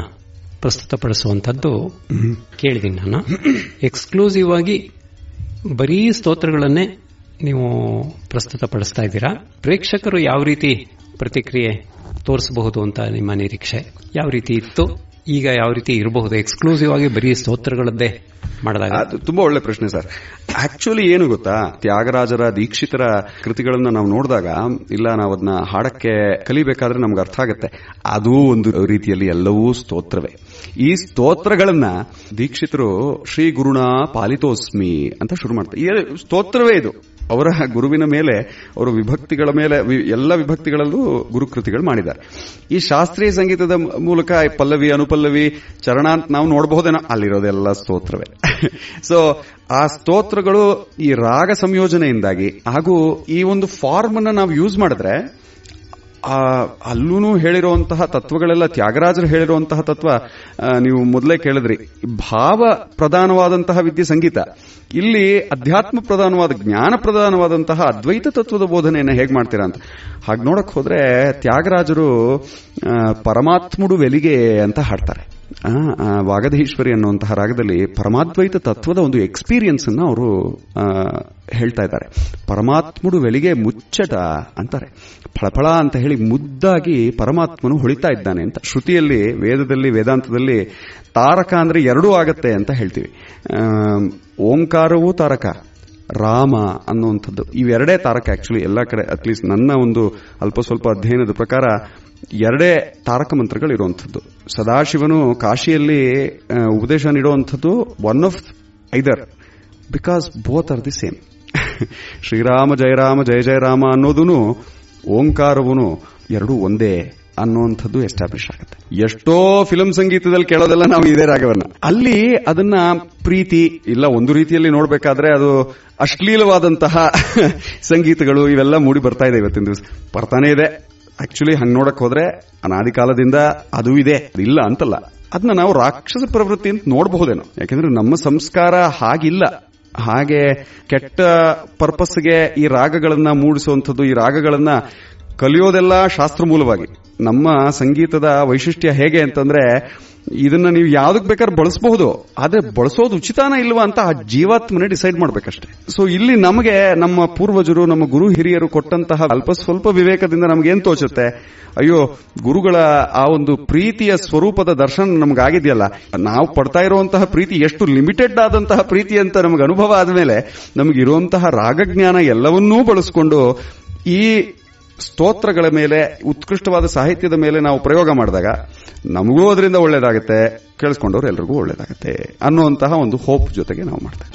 ಪ್ರಸ್ತುತಪಡಿಸುವಂತದ್ದು ಕೇಳಿದ್ದೀನಿ ನಾನು. ಎಕ್ಸ್ಕ್ಲೂಸಿವ್ ಆಗಿ ಬರೀ ಸ್ತೋತ್ರಗಳನ್ನೇ ನೀವು ಪ್ರಸ್ತುತಪಡಿಸ್ತಾ ಇದ್ದೀರಾ. ಪ್ರೇಕ್ಷಕರು ಯಾವ ರೀತಿ ಪ್ರತಿಕ್ರಿಯೆ ತೋರಿಸಬಹುದು ಅಂತ ನಿಮ್ಮ ನಿರೀಕ್ಷೆ ಯಾವ ರೀತಿ ಇತ್ತು, ಈಗ ಯಾವ ರೀತಿ ಇರಬಹುದು? ಎಕ್ಸ್ಕ್ಲೂಸಿವ್ ಆಗಿ ಬರೀ ಸ್ತೋತ್ರಗಳದ್ದೇ ಮಾಡಿದಾಗ? ಅದು ತುಂಬಾ ಒಳ್ಳೆ ಪ್ರಶ್ನೆ ಸರ್. ಆಕ್ಚುಲಿ ಏನು ಗೊತ್ತಾ, ತ್ಯಾಗರಾಜರ ದೀಕ್ಷಿತರ ಕೃತಿಗಳನ್ನ ನಾವು ನೋಡಿದಾಗ, ಇಲ್ಲ ನಾವು ಅದನ್ನ ಹಾಡಕ್ಕೆ ಕಲಿಬೇಕಾದ್ರೆ ನಮ್ಗೆ ಅರ್ಥ ಆಗುತ್ತೆ, ಅದು ಒಂದು ರೀತಿಯಲ್ಲಿ ಎಲ್ಲವೂ ಸ್ತೋತ್ರವೇ. ಈ ಸ್ತೋತ್ರಗಳನ್ನ ದೀಕ್ಷಿತರು ಶ್ರೀ ಗುರುಣ ಪಾಲಿತೋಸ್ಮಿ ಅಂತ ಶುರು ಮಾಡ್ತಾರೆ. ಸ್ತೋತ್ರವೇ ಇದು. ಅವರ ಗುರುವಿನ ಮೇಲೆ, ಅವರ ವಿಭಕ್ತಿಗಳ ಮೇಲೆ, ಎಲ್ಲ ವಿಭಕ್ತಿಗಳಲ್ಲೂ ಗುರುಕೃತಿಗಳು ಮಾಡಿದ್ದಾರೆ. ಈ ಶಾಸ್ತ್ರೀಯ ಸಂಗೀತದ ಮೂಲಕ ಪಲ್ಲವಿ, ಅನುಪಲ್ಲವಿ, ಚರಣ ಅಂತ ನಾವು ನೋಡಬಹುದೇನೋ, ಅಲ್ಲಿರೋದೆಲ್ಲ ಸ್ತೋತ್ರವೇ. ಸೊ ಆ ಸ್ತೋತ್ರಗಳು ಈ ರಾಗ ಸಂಯೋಜನೆಯಿಂದಾಗಿ ಹಾಗೂ ಈ ಒಂದು ಫಾರ್ಮ್ ಅನ್ನ ನಾವು ಯೂಸ್ ಮಾಡಿದ್ರೆ, ಅಲ್ಲೂ ಹೇಳಿರುವಂತಹ ತತ್ವಗಳೆಲ್ಲ ತ್ಯಾಗರಾಜರು ಹೇಳಿರುವಂತಹ ತತ್ವ. ನೀವು ಮೊದಲೇ ಕೇಳಿದ್ರಿ, ಭಾವ ಪ್ರಧಾನವಾದಂತಹ ವಿದ್ಯೆ ಸಂಗೀತ, ಇಲ್ಲಿ ಅಧ್ಯಾತ್ಮ ಪ್ರಧಾನವಾದ, ಜ್ಞಾನ ಪ್ರಧಾನವಾದಂತಹ ಅದ್ವೈತ ತತ್ವದ ಬೋಧನೆಯನ್ನು ಹೇಗೆ ಮಾಡ್ತೀರಾ ಅಂತ. ಹಾಗೆ ನೋಡಕ್ ಹೋದ್ರೆ ತ್ಯಾಗರಾಜರು ಪರಮಾತ್ಮುಡು ವೆಲಿಗೆ ಅಂತ ಹಾಡ್ತಾರೆ. ವಾಗಧೀಶ್ವರಿ ಅನ್ನುವಂತಹ ರಾಗದಲ್ಲಿ ಪರಮಾದ್ವೈತ ತತ್ವದ ಒಂದು ಎಕ್ಸ್ಪೀರಿಯನ್ಸ್ ಅನ್ನು ಅವರು ಹೇಳ್ತಾ ಇದ್ದಾರೆ. ಪರಮಾತ್ಮುಡು ವೆಲಿಗೆ ಮುಚ್ಚಟ ಅಂತಾರೆ. ಫಳಫಳ ಅಂತ ಹೇಳಿ ಮುದ್ದಾಗಿ ಪರಮಾತ್ಮನು ಹೊಳಿತಾ ಇದ್ದಾನೆ ಅಂತ. ಶ್ರುತಿಯಲ್ಲಿ, ವೇದದಲ್ಲಿ, ವೇದಾಂತದಲ್ಲಿ ತಾರಕ ಅಂದ್ರೆ ಎರಡೂ ಆಗತ್ತೆ ಅಂತ ಹೇಳ್ತೀವಿ. ಓಂಕಾರವೂ ತಾರಕ, ರಾಮ ಅನ್ನುವಂಥದ್ದು, ಇವೆರಡೇ ತಾರಕ. ಆಕ್ಚುಲಿ ಎಲ್ಲ ಕಡೆ, ಅಟ್ಲೀಸ್ಟ್ ನನ್ನ ಒಂದು ಅಲ್ಪ ಸ್ವಲ್ಪ ಅಧ್ಯಯನದ ಪ್ರಕಾರ, ಎರಡೇ ತಾರಕ ಮಂತ್ರಗಳು ಇರುವಂಥದ್ದು. ಸದಾಶಿವನು ಕಾಶಿಯಲ್ಲಿ ಉಪದೇಶ ನೀಡುವಂಥದ್ದು one of either, because both are the same. Shrirama ಜಯರಾಮ ಜಯ ಜಯರಾಮ ಅನ್ನೋದೂ ಓಂಕಾರವೂ ಎರಡೂ ಒಂದೇ ಅನ್ನುವಂಥದ್ದು ಎಸ್ಟಾಬ್ಲಿಷ್ ಆಗುತ್ತೆ. ಎಷ್ಟೋ ಫಿಲ್ಮ್ ಸಂಗೀತದಲ್ಲಿ ಕೇಳೋದೆಲ್ಲ ನಾವು ಇದೇ ರಾಗವನ್ನ. ಅಲ್ಲಿ ಅದನ್ನ ಪ್ರೀತಿ ಇಲ್ಲ, ಒಂದು ರೀತಿಯಲ್ಲಿ ನೋಡಬೇಕಾದ್ರೆ ಅದು ಅಶ್ಲೀಲವಾದಂತಹ ಸಂಗೀತಗಳು ಇವೆಲ್ಲ ಮೂಡಿ ಬರ್ತಾ ಇದೆ, ಇವತ್ತಿನ ದಿವಸ ಬರ್ತಾನೆ ಇದೆ. ಆಕ್ಚುಲಿ ಹಂಗ್ ನೋಡಕ್ ಹೋದ್ರೆ ಅನಾದಿ ಕಾಲದಿಂದ ಅದು ಇದೆ, ಇಲ್ಲ ಅಂತಲ್ಲ. ಅದನ್ನ ನಾವು ರಾಕ್ಷಸ ಪ್ರವೃತ್ತಿ ಅಂತ ನೋಡಬಹುದೇನೋ, ಯಾಕೆಂದ್ರೆ ನಮ್ಮ ಸಂಸ್ಕಾರ ಹಾಗಿಲ್ಲ. ಹಾಗೆ ಕೆಟ್ಟ ಪರ್ಪಸ್ಗೆ ಈ ರಾಗಗಳನ್ನ ಮೂಡಿಸುವಂಥದ್ದು, ಈ ರಾಗಗಳನ್ನ ಕಲಿಯೋದೆಲ್ಲ ಶಾಸ್ತ್ರ ಮೂಲವಾಗಿ. ನಮ್ಮ ಸಂಗೀತದ ವೈಶಿಷ್ಟ್ಯ ಹೇಗೆ ಅಂತಂದ್ರೆ, ಇದನ್ನ ನೀವು ಯಾವ್ದಕ್ ಬೇಕಾದ್ರೆ ಬಳಸಬಹುದು, ಆದ್ರೆ ಬಳಸೋದು ಉಚಿತಾನ ಇಲ್ವಾ ಅಂತ ಆ ಜೀವಾತ್ಮನೇ ಡಿಸೈಡ್ ಮಾಡ್ಬೇಕಷ್ಟೇ. ಸೊ ಇಲ್ಲಿ ನಮಗೆ ನಮ್ಮ ಪೂರ್ವಜರು, ನಮ್ಮ ಗುರು ಹಿರಿಯರು ಕೊಟ್ಟಂತಹ ಅಲ್ಪ ಸ್ವಲ್ಪ ವಿವೇಕದಿಂದ ನಮಗೇನ್ ತೋಚುತ್ತೆ, ಅಯ್ಯೋ ಗುರುಗಳ ಆ ಒಂದು ಪ್ರೀತಿಯ ಸ್ವರೂಪದ ದರ್ಶನ ನಮಗಾಗಿದೆಯಲ್ಲ, ನಾವು ಪಡ್ತಾ ಇರುವಂತಹ ಪ್ರೀತಿ ಎಷ್ಟು ಲಿಮಿಟೆಡ್ ಆದಂತಹ ಪ್ರೀತಿ ಅಂತ ನಮಗೆ ಅನುಭವ ಆದ್ಮೇಲೆ, ನಮಗಿರುವಂತಹ ರಾಗಜ್ಞಾನ ಎಲ್ಲವನ್ನೂ ಬಳಸಿಕೊಂಡು ಈ ಸ್ತೋತ್ರಗಳ ಮೇಲೆ, ಉತ್ಕೃಷ್ಟವಾದ ಸಾಹಿತ್ಯದ ಮೇಲೆ ನಾವು ಪ್ರಯೋಗ ಮಾಡಿದಾಗ ನಮಗೂ ಅದರಿಂದ ಒಳ್ಳೇದಾಗುತ್ತೆ, ಕೇಳಿಸ್ಕೊಂಡವ್ರು ಎಲ್ರಿಗೂ ಒಳ್ಳೇದಾಗುತ್ತೆ ಅನ್ನುವಂತಹ ಒಂದು ಹೋಪ್ ಜೊತೆಗೆ ನಾವು ಮಾಡ್ತೇವೆ.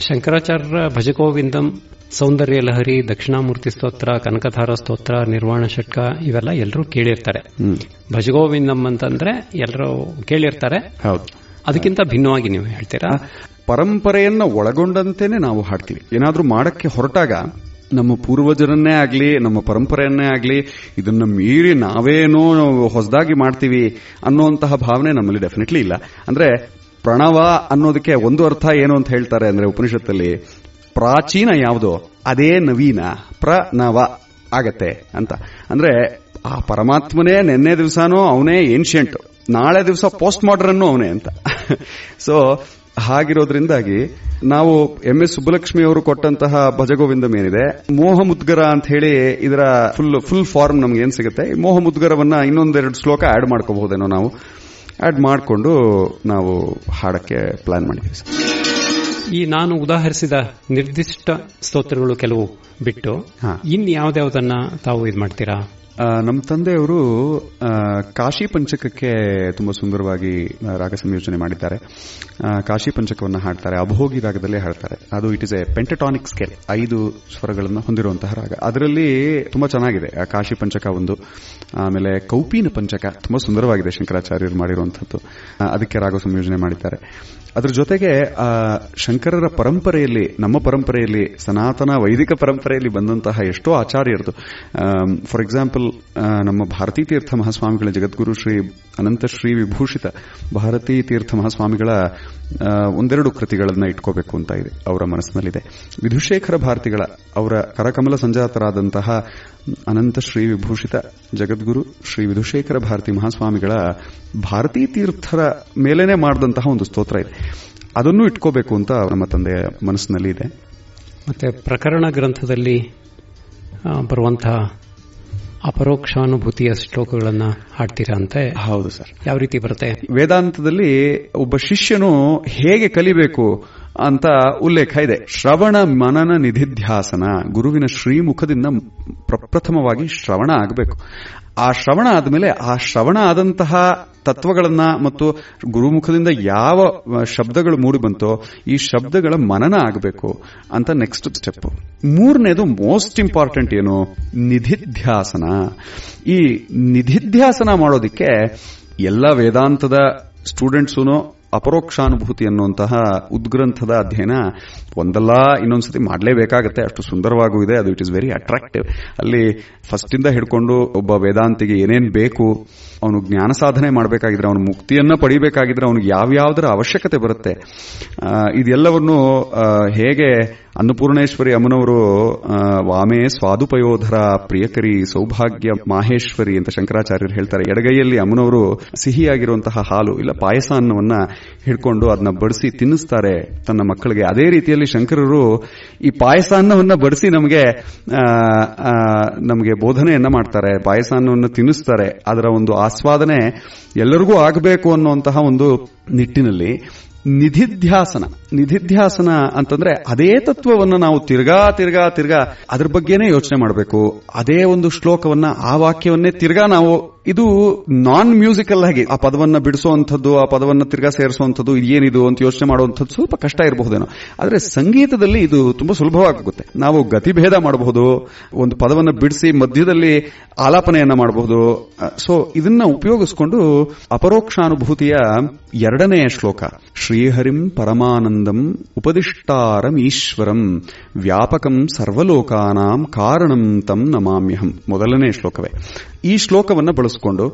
ಶಂಕರಾಚಾರ್ಯರ ಭಜಗೋವಿಂದಂ, ಸೌಂದರ್ಯ ಲಹರಿ, ದಕ್ಷಿಣಾಮೂರ್ತಿ ಸ್ತೋತ್ರ, ಕನಕಧಾರ ಸ್ತೋತ್ರ, ನಿರ್ವಾಣ ಷಟ್ಕ ಇವೆಲ್ಲ ಎಲ್ಲರೂ ಕೇಳಿರ್ತಾರೆ. ಭಜಗೋವಿಂದಂ ಅಂತಂದ್ರೆ ಎಲ್ಲರೂ ಕೇಳಿರ್ತಾರೆ. ಹೌದು. ಅದಕ್ಕಿಂತ ಭಿನ್ನವಾಗಿ ನೀವು ಹೇಳ್ತೀರಾ? ಪರಂಪರೆಯನ್ನ ಒಳಗೊಂಡಂತೆನೆ ನಾವು ಹಾಡ್ತೀವಿ. ಏನಾದ್ರೂ ಮಾಡಕ್ಕೆ ಹೊರಟಾಗ ನಮ್ಮ ಪೂರ್ವಜರನ್ನೇ ಆಗ್ಲಿ, ನಮ್ಮ ಪರಂಪರೆಯನ್ನೇ ಆಗ್ಲಿ, ಇದನ್ನ ಮೀರಿ ನಾವೇನೋ ಹೊಸದಾಗಿ ಮಾಡ್ತೀವಿ ಅನ್ನುವಂತಹ ಭಾವನೆ ನಮ್ಮಲ್ಲಿ ಡೆಫಿನೆಟ್ಲಿ ಇಲ್ಲ. ಅಂದ್ರೆ ಪ್ರಣವ ಅನ್ನೋದಕ್ಕೆ ಒಂದು ಅರ್ಥ ಏನು ಅಂತ ಹೇಳ್ತಾರೆ ಅಂದ್ರೆ, ಉಪನಿಷತ್ತಲ್ಲಿ ಪ್ರಾಚೀನ ಯಾವುದೋ ಅದೇ ನವೀನ, ಪ್ರಣವ ಆಗತ್ತೆ ಅಂತ. ಅಂದ್ರೆ ಆ ಪರಮಾತ್ಮನೇ ನಿನ್ನೆ ದಿವಸನೂ ಅವನೇ ಏನ್ಷಿಯಂಟ್, ನಾಳೆ ದಿವಸ ಪೋಸ್ಟ್ ಮಾಡರ್ನ್ ಅವನೇ ಅಂತ. ಸೊ ಹಾಗಿರೋದ್ರಿಂದಾಗಿ ನಾವು MS ಸುಬ್ಬಲಕ್ಷ್ಮಿ ಅವರು ಕೊಟ್ಟಂತಹ ಭಜಗೋವಿಂದಂ ಏನಿದೆ, ಮೋಹ ಮುದ್ಗರ ಅಂತ ಹೇಳಿ ಇದರ ಫುಲ್ ಫಾರ್ಮ್ ನಮ್ಗೆ ಏನ್ ಸಿಗುತ್ತೆ, ಮೋಹ ಮುದ್ಗರವನ್ನ ಇನ್ನೊಂದೆರಡು ಶ್ಲೋಕ ಆಡ್ ಮಾಡ್ಕೋಬಹುದೇನೋ, ನಾವು ಆಡ್ ಮಾಡಿಕೊಂಡು ನಾವು ಹಾಡಕ್ಕೆ ಪ್ಲಾನ್ ಮಾಡಿದ್ದೀವಿ. ಈ ನಾನು ಉದಾಹರಿಸಿದ ನಿರ್ದಿಷ್ಟ ಸ್ತೋತ್ರಗಳು ಕೆಲವು ಬಿಟ್ಟು ಇನ್ ಯಾವ್ದಾವ್ದನ್ನ ತಾವು ಇದು ಮಾಡ್ತೀರಾ? ನಮ್ಮ ತಂದೆಯವರು ಕಾಶಿ ಪಂಚಕಕ್ಕೆ ತುಂಬಾ ಸುಂದರವಾಗಿ ರಾಗ ಸಂಯೋಜನೆ ಮಾಡಿದ್ದಾರೆ. ಕಾಶಿ ಪಂಚಕವನ್ನು ಹಾಡ್ತಾರೆ, ಅಭೋಗಿ ರಾಗದಲ್ಲೇ ಹಾಡ್ತಾರೆ. ಅದು ಇಟ್ ಇಸ್ ಎ ಪೆಂಟಟಾನಿಕ್ ಸ್ಕೇಲ್, 5 ಸ್ವರಗಳನ್ನು ಹೊಂದಿರುವಂತಹ ರಾಗ. ಅದರಲ್ಲಿ ತುಂಬಾ ಚೆನ್ನಾಗಿದೆ ಕಾಶಿ ಪಂಚಕ ಒಂದು. ಆಮೇಲೆ ಕೌಪೀನ ಪಂಚಕ ತುಂಬಾ ಸುಂದರವಾಗಿದೆ, ಶಂಕರಾಚಾರ್ಯರು ಮಾಡಿರುವಂತದ್ದು. ಅದಕ್ಕೆ ರಾಗ ಸಂಯೋಜನೆ ಮಾಡಿದ್ದಾರೆ. ಅದರ ಜೊತೆಗೆ ಶಂಕರರ ಪರಂಪರೆಯಲ್ಲಿ, ನಮ್ಮ ಪರಂಪರೆಯಲ್ಲಿ, ಸನಾತನ ವೈದಿಕ ಪರಂಪರೆಯಲ್ಲಿ ಬಂದಂತಹ ಎಷ್ಟೋ ಆಚಾರ್ಯರದು, ಫಾರ್ ಎಕ್ಸಾಂಪಲ್ ನಮ್ಮ ಭಾರತೀ ತೀರ್ಥ ಮಹಾಸ್ವಾಮಿಗಳ, ಜಗದ್ಗುರು ಶ್ರೀ ಅನಂತ ಶ್ರೀ ವಿಭೂಷಿತ ಭಾರತೀ ತೀರ್ಥ ಮಹಾಸ್ವಾಮಿಗಳ ಒಂದೆರಡು ಕೃತಿಗಳನ್ನ ಇಟ್ಕೋಬೇಕು ಅಂತ ಇದೆ ಅವರ ಮನಸ್ಸಿನಲ್ಲಿದೆ. ವಿಧುಶೇಖರ ಭಾರತಿಗಳ, ಅವರ ಕರಕಮಲ ಸಂಜಾತರಾದಂತಹ ಅನಂತ ಶ್ರೀ ವಿಭೂಷಿತ ಜಗದ್ಗುರು ಶ್ರೀ ವಿಧುಶೇಖರ ಭಾರತಿ ಮಹಾಸ್ವಾಮಿಗಳ ಭಾರತೀ ತೀರ್ಥರ ಮೇಲೇನೆ ಮಾಡಿದಂತಹ ಒಂದು ಸ್ತೋತ್ರ ಇದೆ, ಅದನ್ನು ಇಟ್ಕೋಬೇಕು ಅಂತ ನಮ್ಮ ತಂದೆಯ ಮನಸ್ಸಿನಲ್ಲಿ ಇದೆ. ಮತ್ತೆ ಪ್ರಕರಣ ಗ್ರಂಥದಲ್ಲಿ ಬರುವಂತಹ ಅಪರೋಕ್ಷಾನುಭೂತಿಯ ಶ್ಲೋಕಗಳನ್ನ ಹಾಡ್ತೀರಾ ಅಂತೆ? ಹೌದು ಸರ್. ಯಾವ ರೀತಿ ಬರುತ್ತೆ? ವೇದಾಂತದಲ್ಲಿ ಒಬ್ಬ ಶಿಷ್ಯನು ಹೇಗೆ ಕಲಿಬೇಕು ಅಂತ ಉಲ್ಲೇಖ ಇದೆ. ಶ್ರವಣ ಮನನ ನಿಧಿಧ್ಯಾಸನ, ಗುರುವಿನ ಶ್ರೀಮುಖದಿಂದ ಪ್ರಪ್ರಥಮವಾಗಿ ಶ್ರವಣ ಆಗಬೇಕು. ಆ ಶ್ರವಣ ಆದಮೇಲೆ ಆ ಶ್ರವಣ ಆದಂತಹ ತತ್ವಗಳನ್ನ ಮತ್ತು ಗುರುಮುಖದಿಂದ ಯಾವ ಶಬ್ದಗಳು ಮೂಡಿ ಬಂತೋ ಈ ಶಬ್ದಗಳ ಮನನ ಆಗಬೇಕು ಅಂತ ನೆಕ್ಸ್ಟ್ ಸ್ಟೆಪ್. ಮೂರನೇದು ಮೋಸ್ಟ್ ಇಂಪಾರ್ಟೆಂಟ್ ಏನು? ನಿಧಿಧ್ಯಾಸನ. ಈ ನಿಧಿಧ್ಯಾಸನ ಮಾಡೋದಿಕ್ಕೆ ಎಲ್ಲ ವೇದಾಂತದ ಸ್ಟೂಡೆಂಟ್ಸೂನು ಅಪರೋಕ್ಷಾನುಭೂತಿ ಅನ್ನುವಂತಹ ಉದ್ಗ್ರಂಥದ ಅಧ್ಯಯನ ಒಂದಲ್ಲ ಇನ್ನೊಂದ್ಸತಿ ಮಾಡಲೇಬೇಕಾಗತ್ತೆ. ಅಷ್ಟು ಸುಂದರವಾಗೂ ಇದೆ ಅದು. It is very attractive. ಅಲ್ಲಿ ಫಸ್ಟ್ ಇಂದ ಹಿಡ್ಕೊಂಡು ಒಬ್ಬ ವೇದಾಂತಿಗೆ ಏನೇನ್ ಬೇಕು, ಅವನು ಜ್ಞಾನ ಸಾಧನೆ ಮಾಡಬೇಕಾಗಿದ್ರೆ, ಅವನು ಮುಕ್ತಿಯನ್ನ ಪಡಿಬೇಕಾಗಿದ್ರೆ ಅವನಿಗೆ ಯಾವ್ಯಾವುದರ ಅವಶ್ಯಕತೆ ಬರುತ್ತೆ, ಇದೆಲ್ಲವನ್ನು ಹೇಗೆ ಅನ್ನಪೂರ್ಣೇಶ್ವರಿ ಅಮ್ಮನವರು ವಾಮೇ ಸ್ವಾದುಪಯೋಧರ ಪ್ರಿಯಕರಿ ಸೌಭಾಗ್ಯ ಮಾಹೇಶ್ವರಿ ಅಂತ ಶಂಕರಾಚಾರ್ಯರು ಹೇಳ್ತಾರೆ. ಎಡಗೈಯಲ್ಲಿ ಅಮ್ಮನವರು ಸಿಹಿಯಾಗಿರುವಂತಹ ಹಾಲು ಇಲ್ಲ ಪಾಯಸ ಅನ್ನವನ್ನ ಹಿಡ್ಕೊಂಡು ಅದನ್ನ ಬಡಿಸಿ ತಿನ್ನಿಸ್ತಾರೆ ತನ್ನ ಮಕ್ಕಳಿಗೆ. ಅದೇ ರೀತಿಯಲ್ಲಿ ಶಂಕರರು ಈ ಪಾಯಸ ಅನ್ನವನ್ನ ಬಡಿಸಿ ನಮಗೆ ಬೋಧನೆಯನ್ನ ಮಾಡ್ತಾರೆ. ಪಾಯಸ ಅನ್ನವನ್ನು ತಿನ್ನಿಸ್ತಾರೆ. ಅದರ ಒಂದು ಆಸ್ವಾದನೆ ಎಲ್ಲರಿಗೂ ಆಗಬೇಕು ಅನ್ನುವಂತಹ ಒಂದು ನಿಟ್ಟಿನಲ್ಲಿ ನಿಧಿಧ್ಯಾಸನ ಅಂತಂದ್ರೆ ಅದೇ ತತ್ವವನ್ನು ನಾವು ತಿರ್ಗಾ ಅದ್ರ ಬಗ್ಗೆನೇ ಯೋಚನೆ ಮಾಡಬೇಕು. ಅದೇ ಒಂದು ಶ್ಲೋಕವನ್ನ, ಆ ವಾಕ್ಯವನ್ನೇ ತಿರ್ಗಾ ನಾವು, ಇದು ನಾನ್ ಮ್ಯೂಸಿಕಲ್ ಆಗಿ ಆ ಪದವನ್ನ ಬಿಡಿಸುವಂಥದ್ದು, ಆ ಪದವನ್ನ ತಿರ್ಗಾ ಸೇರಿಸುವಂಥದ್ದು, ಏನಿದು ಅಂತ ಯೋಚನೆ ಮಾಡುವಂಥದ್ದು ಸ್ವಲ್ಪ ಕಷ್ಟ ಇರಬಹುದೇನೋ. ಆದ್ರೆ ಸಂಗೀತದಲ್ಲಿ ಇದು ತುಂಬಾ ಸುಲಭವಾಗುತ್ತೆ. ನಾವು ಗತಿಭೇದ ಮಾಡಬಹುದು, ಒಂದು ಪದವನ್ನ ಬಿಡಿಸಿ ಮಧ್ಯದಲ್ಲಿ ಆಲಾಪನೆಯನ್ನ ಮಾಡಬಹುದು. ಸೊ ಇದನ್ನ ಉಪಯೋಗಿಸಿಕೊಂಡು ಅಪರೋಕ್ಷಾನುಭೂತಿಯ ಎರಡನೆಯ ಶ್ಲೋಕ, ಶ್ರೀಹರಿಂ ಪರಮಾನಂದಂ ಉಪದಿಷ್ಟಾರಂ ಈಶ್ವರಂ ವ್ಯಾಪಕಂ ಸರ್ವಲೋಕಾನಾಂ ಕಾರಣಂ ತಂ ನಮಾಮ್ಯಹಂ, ಮೊದಲನೇ ಶ್ಲೋಕವೇ. ಈ ಶ್ಲೋಕವನ್ನ ಬಳಸಿಕೊಂಡು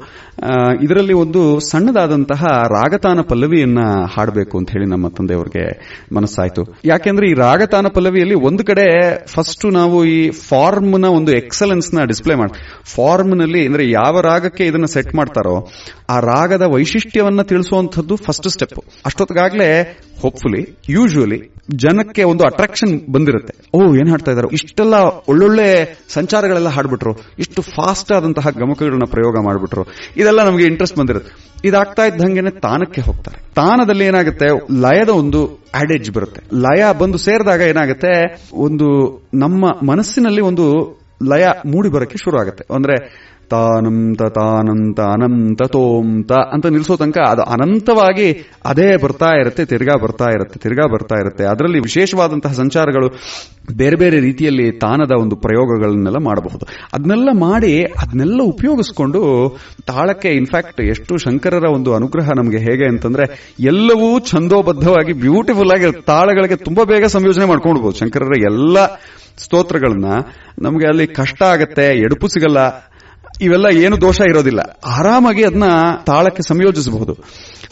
ಇದರಲ್ಲಿ ಒಂದು ಸಣ್ಣದಾದಂತಹ ರಾಗತಾನ ಪಲ್ಲವಿಯನ್ನ ಹಾಡಬೇಕು ಅಂತ ಹೇಳಿ ನಮ್ಮ ತಂದೆಯವರಿಗೆ ಮನಸ್ಸಾಯ್ತು. ಯಾಕೆಂದ್ರೆ ಈ ರಾಗತಾನ ಪಲ್ಲವಿಯಲ್ಲಿ ಒಂದು ಕಡೆ ಫಸ್ಟ್ ನಾವು ಈ ಫಾರ್ಮ್ ನ ಒಂದು ಎಕ್ಸಲೆನ್ಸ್ ನ ಡಿಸ್ಪ್ಲೇ ಮಾಡಿ, ಫಾರ್ಮ್ ನಲ್ಲಿ ಅಂದ್ರೆ ಯಾವ ರಾಗಕ್ಕೆ ಇದನ್ನ ಸೆಟ್ ಮಾಡ್ತಾರೋ ಆ ರಾಗದ ವೈಶಿಷ್ಟ್ಯವನ್ನ ತಿಳಿಸುವಂತದ್ದು ಫಸ್ಟ್ ಸ್ಟೆಪ್. ಅಷ್ಟೊತ್ತಿಗಾಗ್ಲೇ ಹೋಪ್ಫುಲಿ ಯೂಶುವಲಿ ಜನಕ್ಕೆ ಒಂದು ಅಟ್ರಾಕ್ಷನ್ ಬಂದಿರುತ್ತೆ. ಏನ್ ಹಾಡ್ತಾ ಇದಾರೆ, ಇಷ್ಟೆಲ್ಲ ಒಳ್ಳೊಳ್ಳೆ ಸಂಚಾರಗಳೆಲ್ಲ ಹಾಡ್ಬಿಟ್ರು, ಇಷ್ಟು ಫಾಸ್ಟ್ ಆದಂತಹ ಗಮಕಗಳನ್ನ ಪ್ರಯೋಗ ಮಾಡ್ಬಿಟ್ರು, ಇದೆಲ್ಲ ನಮಗೆ ಇಂಟ್ರೆಸ್ಟ್ ಬಂದಿರುತ್ತೆ. ಇದಾಗ್ತಾ ಇದ್ದಂಗೆನೆ ತಾನಕ್ಕೆ ಹೋಗ್ತಾರೆ. ತಾನದಲ್ಲಿ ಏನಾಗುತ್ತೆ, ಲಯದ ಒಂದು ಆಡೇಜ್ ಬರುತ್ತೆ. ಲಯ ಬಂದು ಸೇರಿದಾಗ ಏನಾಗುತ್ತೆ, ಒಂದು ನಮ್ಮ ಮನಸ್ಸಿನಲ್ಲಿ ಒಂದು ಲಯ ಮೂಡಿ ಬರಕ್ಕೆ ಶುರು ಆಗುತ್ತೆ. ಅಂದ್ರೆ ತಾನಂತ ತಾನಂತ ಅನಂತ ತೋಂತ ಅಂತ ನಿಲ್ಲಿಸೋ ತನಕ ಅದು ಅನಂತವಾಗಿ ಅದೇ ಬರ್ತಾ ಇರುತ್ತೆ, ತಿರ್ಗಾ ಬರ್ತಾ ಇರುತ್ತೆ. ಅದರಲ್ಲಿ ವಿಶೇಷವಾದಂತಹ ಸಂಚಾರಗಳು ಬೇರೆ ಬೇರೆ ರೀತಿಯಲ್ಲಿ ತಾನದ ಒಂದು ಪ್ರಯೋಗಗಳನ್ನೆಲ್ಲ ಮಾಡಬಹುದು. ಅದನ್ನೆಲ್ಲ ಮಾಡಿ ಅದನ್ನೆಲ್ಲ ಉಪಯೋಗಿಸ್ಕೊಂಡು ತಾಳಕ್ಕೆ, ಇನ್ಫ್ಯಾಕ್ಟ್ ಎಷ್ಟು ಶಂಕರರ ಒಂದು ಅನುಗ್ರಹ ನಮಗೆ ಹೇಗೆ ಅಂತಂದ್ರೆ ಎಲ್ಲವೂ ಛಂದೋಬದ್ಧವಾಗಿ ಬ್ಯೂಟಿಫುಲ್ ಆಗಿ ತಾಳಗಳಿಗೆ ತುಂಬಾ ಬೇಗ ಸಂಯೋಜನೆ ಮಾಡ್ಕೊಂಡ್ಬೋದು. ಶಂಕರರ ಎಲ್ಲ ಸ್ತೋತ್ರಗಳನ್ನ ನಮಗೆ ಅಲ್ಲಿ ಕಷ್ಟ ಆಗತ್ತೆ, ಎಡುಪು ಸಿಗಲ್ಲ, ಇವೆಲ್ಲ ಏನು ದೋಷ ಇರೋದಿಲ್ಲ. ಆರಾಮಾಗಿ ಅದನ್ನ ತಾಳಕ್ಕೆ ಸಂಯೋಜಿಸಬಹುದು.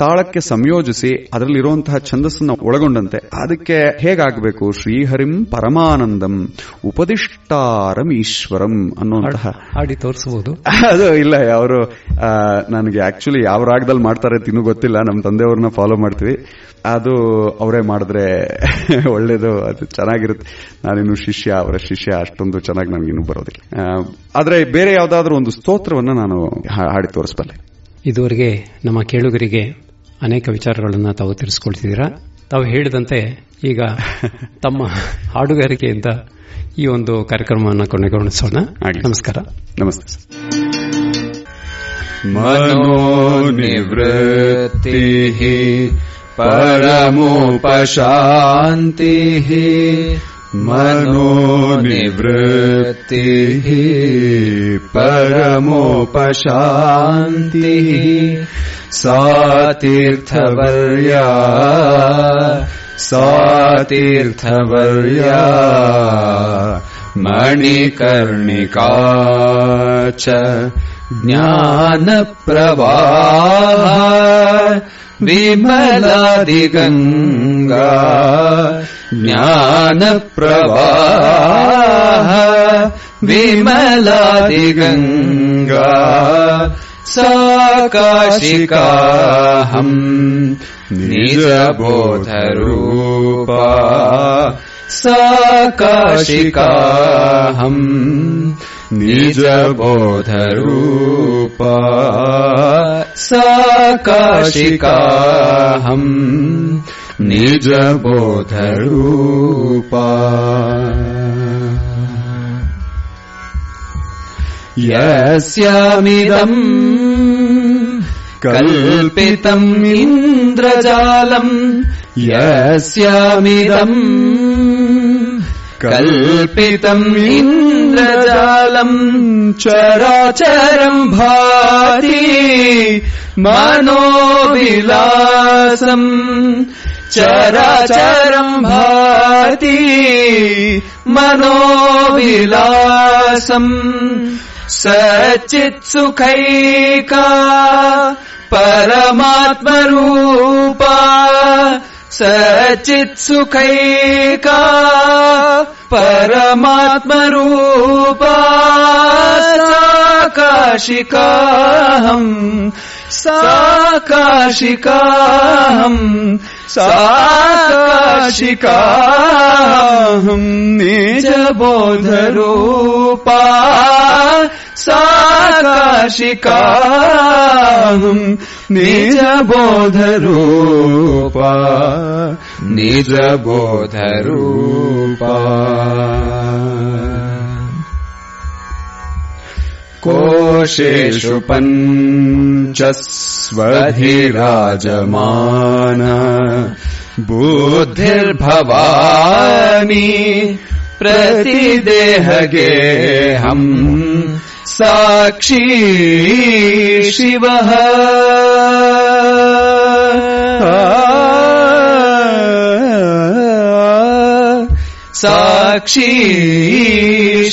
ತಾಳಕ್ಕೆ ಸಂಯೋಜಿಸಿ ಅದರಲ್ಲಿರುವಂತಹ ಛಂದಸ್ಸನ್ನ ಒಳಗೊಂಡಂತೆ ಅದಕ್ಕೆ ಹೇಗಾಗಬೇಕು, ಶ್ರೀಹರಿಂ ಪರಮಾನಂದಂ ಉಪದಿಷ್ಟಾರಂ ಈಶ್ವರಂ ಅನ್ನುವಂತಹ ಹಾಡಿ ತೋರಿಸಬಹುದು. ಅದು ಇಲ್ಲ, ಅವರು ನನಗೆ ಆಕ್ಚುಲಿ ಯಾವ ರಾಗದಲ್ಲಿ ಮಾಡ್ತಾರೆ ಅಂತ ಇನ್ನೂ ಗೊತ್ತಿಲ್ಲ. ನಮ್ಮ ತಂದೆಯವ್ರನ್ನ ಫಾಲೋ ಮಾಡ್ತೀವಿ, ಅದು ಅವರೇ ಮಾಡಿದ್ರೆ ಒಳ್ಳೇದು, ಅದು ಚೆನ್ನಾಗಿರುತ್ತೆ. ನಾನಿನ್ನು ಅವರ ಶಿಷ್ಯ, ಅಷ್ಟೊಂದು ಚೆನ್ನಾಗಿ ನನಗಿನ್ನೂ ಬರೋದಿಲ್ಲ. ಆದ್ರೆ ಬೇರೆ ಯಾವ್ದಾದ್ರೂ ಒಂದು ಸ್ತೋತ್ರವನ್ನ ನಾನು ಹಾಡಿ ತೋರಿಸಬಲ್ಲೆ. ಇದುವರೆಗೆ ನಮ್ಮ ಕೇಳುಗರಿಗೆ ಅನೇಕ ವಿಚಾರಗಳನ್ನ ತಾವು ತಿಳಿಸ್ಕೊಳ್ತಿದ್ದೀರಾ. ತಾವು ಹೇಳಿದಂತೆ ಈಗ ತಮ್ಮ ಹಾಡುಗಾರಿಕೆಯಿಂದ ಈ ಒಂದು ಕಾರ್ಯಕ್ರಮವನ್ನು ಕೊನೆಗೊಳಿಸೋಣ. ನಮಸ್ಕಾರ. ನಮಸ್ತೆ ಸರ್. मनोनिवृत्तिः परमोपशान्तिः मनोनिवृत्तिः परमोपशान्तिः सा तीर्थवर्या मणिकर्णिका च ज्ञानप्रवाह विमलादिगङ्गा ज्ञानप्रवाह विमलादिगङ्गा साकाशिकाहम् निजबोधरूपा साकाशिकाहम् निजबोधरूपा साकाशिकाहम् निजबोधरूपा यस्यामिदम् कल्पितम् इन्द्रजालम् यस्यामिदम् कल्पितम् इन्द्रजालम् चराचरम् भाति मनोविलासम् चराचरम् भाति मनोविलासम् सच्चित्सुखैका परमात्मरूपा सच्चित्सुखैका परमात्मरूपा साकाशिकाहम् साकाशिकाहम् साकाशिकाहम् निजबोधरूपा साकाशिकाहम् निजबोधरूपा निजबोधरूपा कोशेषु पञ्चस्वधिराजमान बुद्धिर्भवानि प्रतिदेहगेहम् साक्षी शिवः साक्षी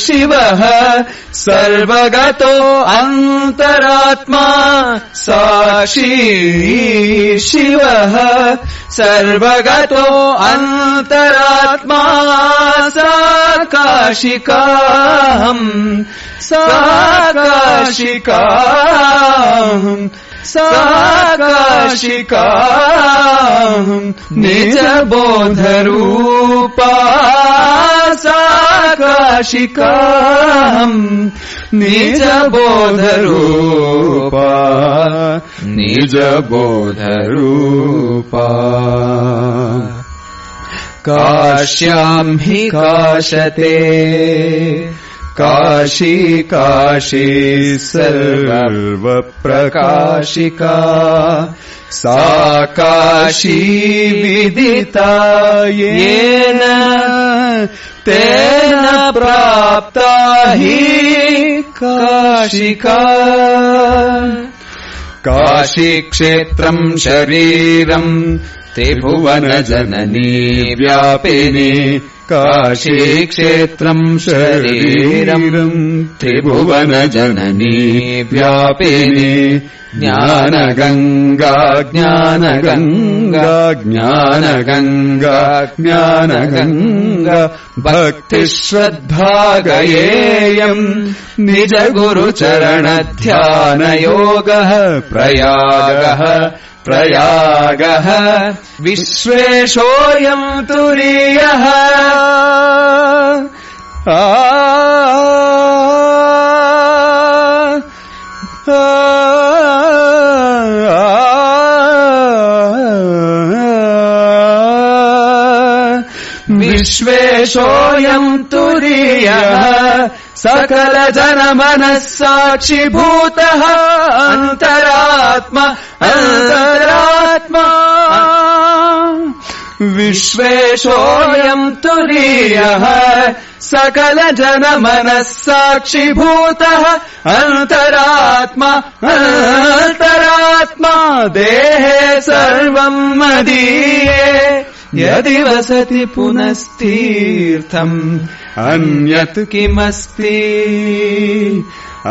शिवः सर्वगतो अन्तरात्मा साक्षी शिवः सर्वगतो अन्तरात्मा साकाशिकाहम् साकाशिकाहम् साकाशिकाहम् निजबोधरूपा साकाशिकाहम् निजबोधरूपा निजबोधरूपा काश्याम् हि काशते काशी काशी सर्वप्रकाशिका सा काशी विदिता येन तेन प्राप्ता हि काशिका काशीक्षेत्रम् शरीरम् त्रिभुवनजननी व्यापिनी काशीक्षेत्रम् शरीरम् त्रिभुवनजननी व्यापिनी ज्ञानगङ्गा ज्ञानगङ्गा ज्ञानगङ्गा ज्ञानगङ्गा भक्तिश्रद्धागयेयम् निजगुरुचरणध्यानयोगः प्रयागः प्रयागः विश्वेशोऽयम् तुरीयः विश्वेशोऽयम् तुरीयः सकल जनमनः साक्षिभूतः अन्तरात्मा अन्तरात्मा विश्वेशोऽयम् तुरीयः सकल जनमनः साक्षिभूतः अन्तरात्मा अन्तरात्मा देहे सर्वम् मदीये यदि वसति पुनस्तीर्थम् अन्यत् किमस्ति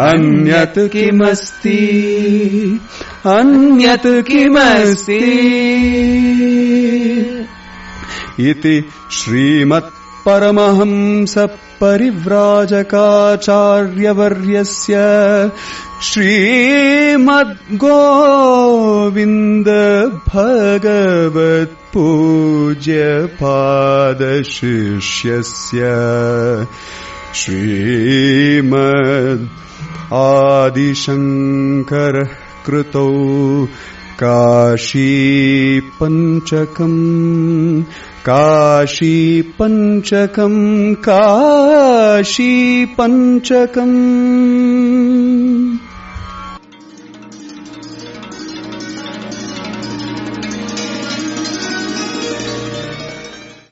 अन्यत् किमस्ति अन्यत् किमस्ति इति श्रीमत् परमहंस परिव्राजकाचार्यवर्यस्य श्रीमद्गोविन्द भगवत्पूज्य पादशिष्यस्य ಶ್ರೀಮದ್ ಆದಿಶಂಕರಃ ಕೃತೌ ಕಾಶೀ ಪಂಚಕಂ ಕಾಶೀ ಪಂಚಕಂ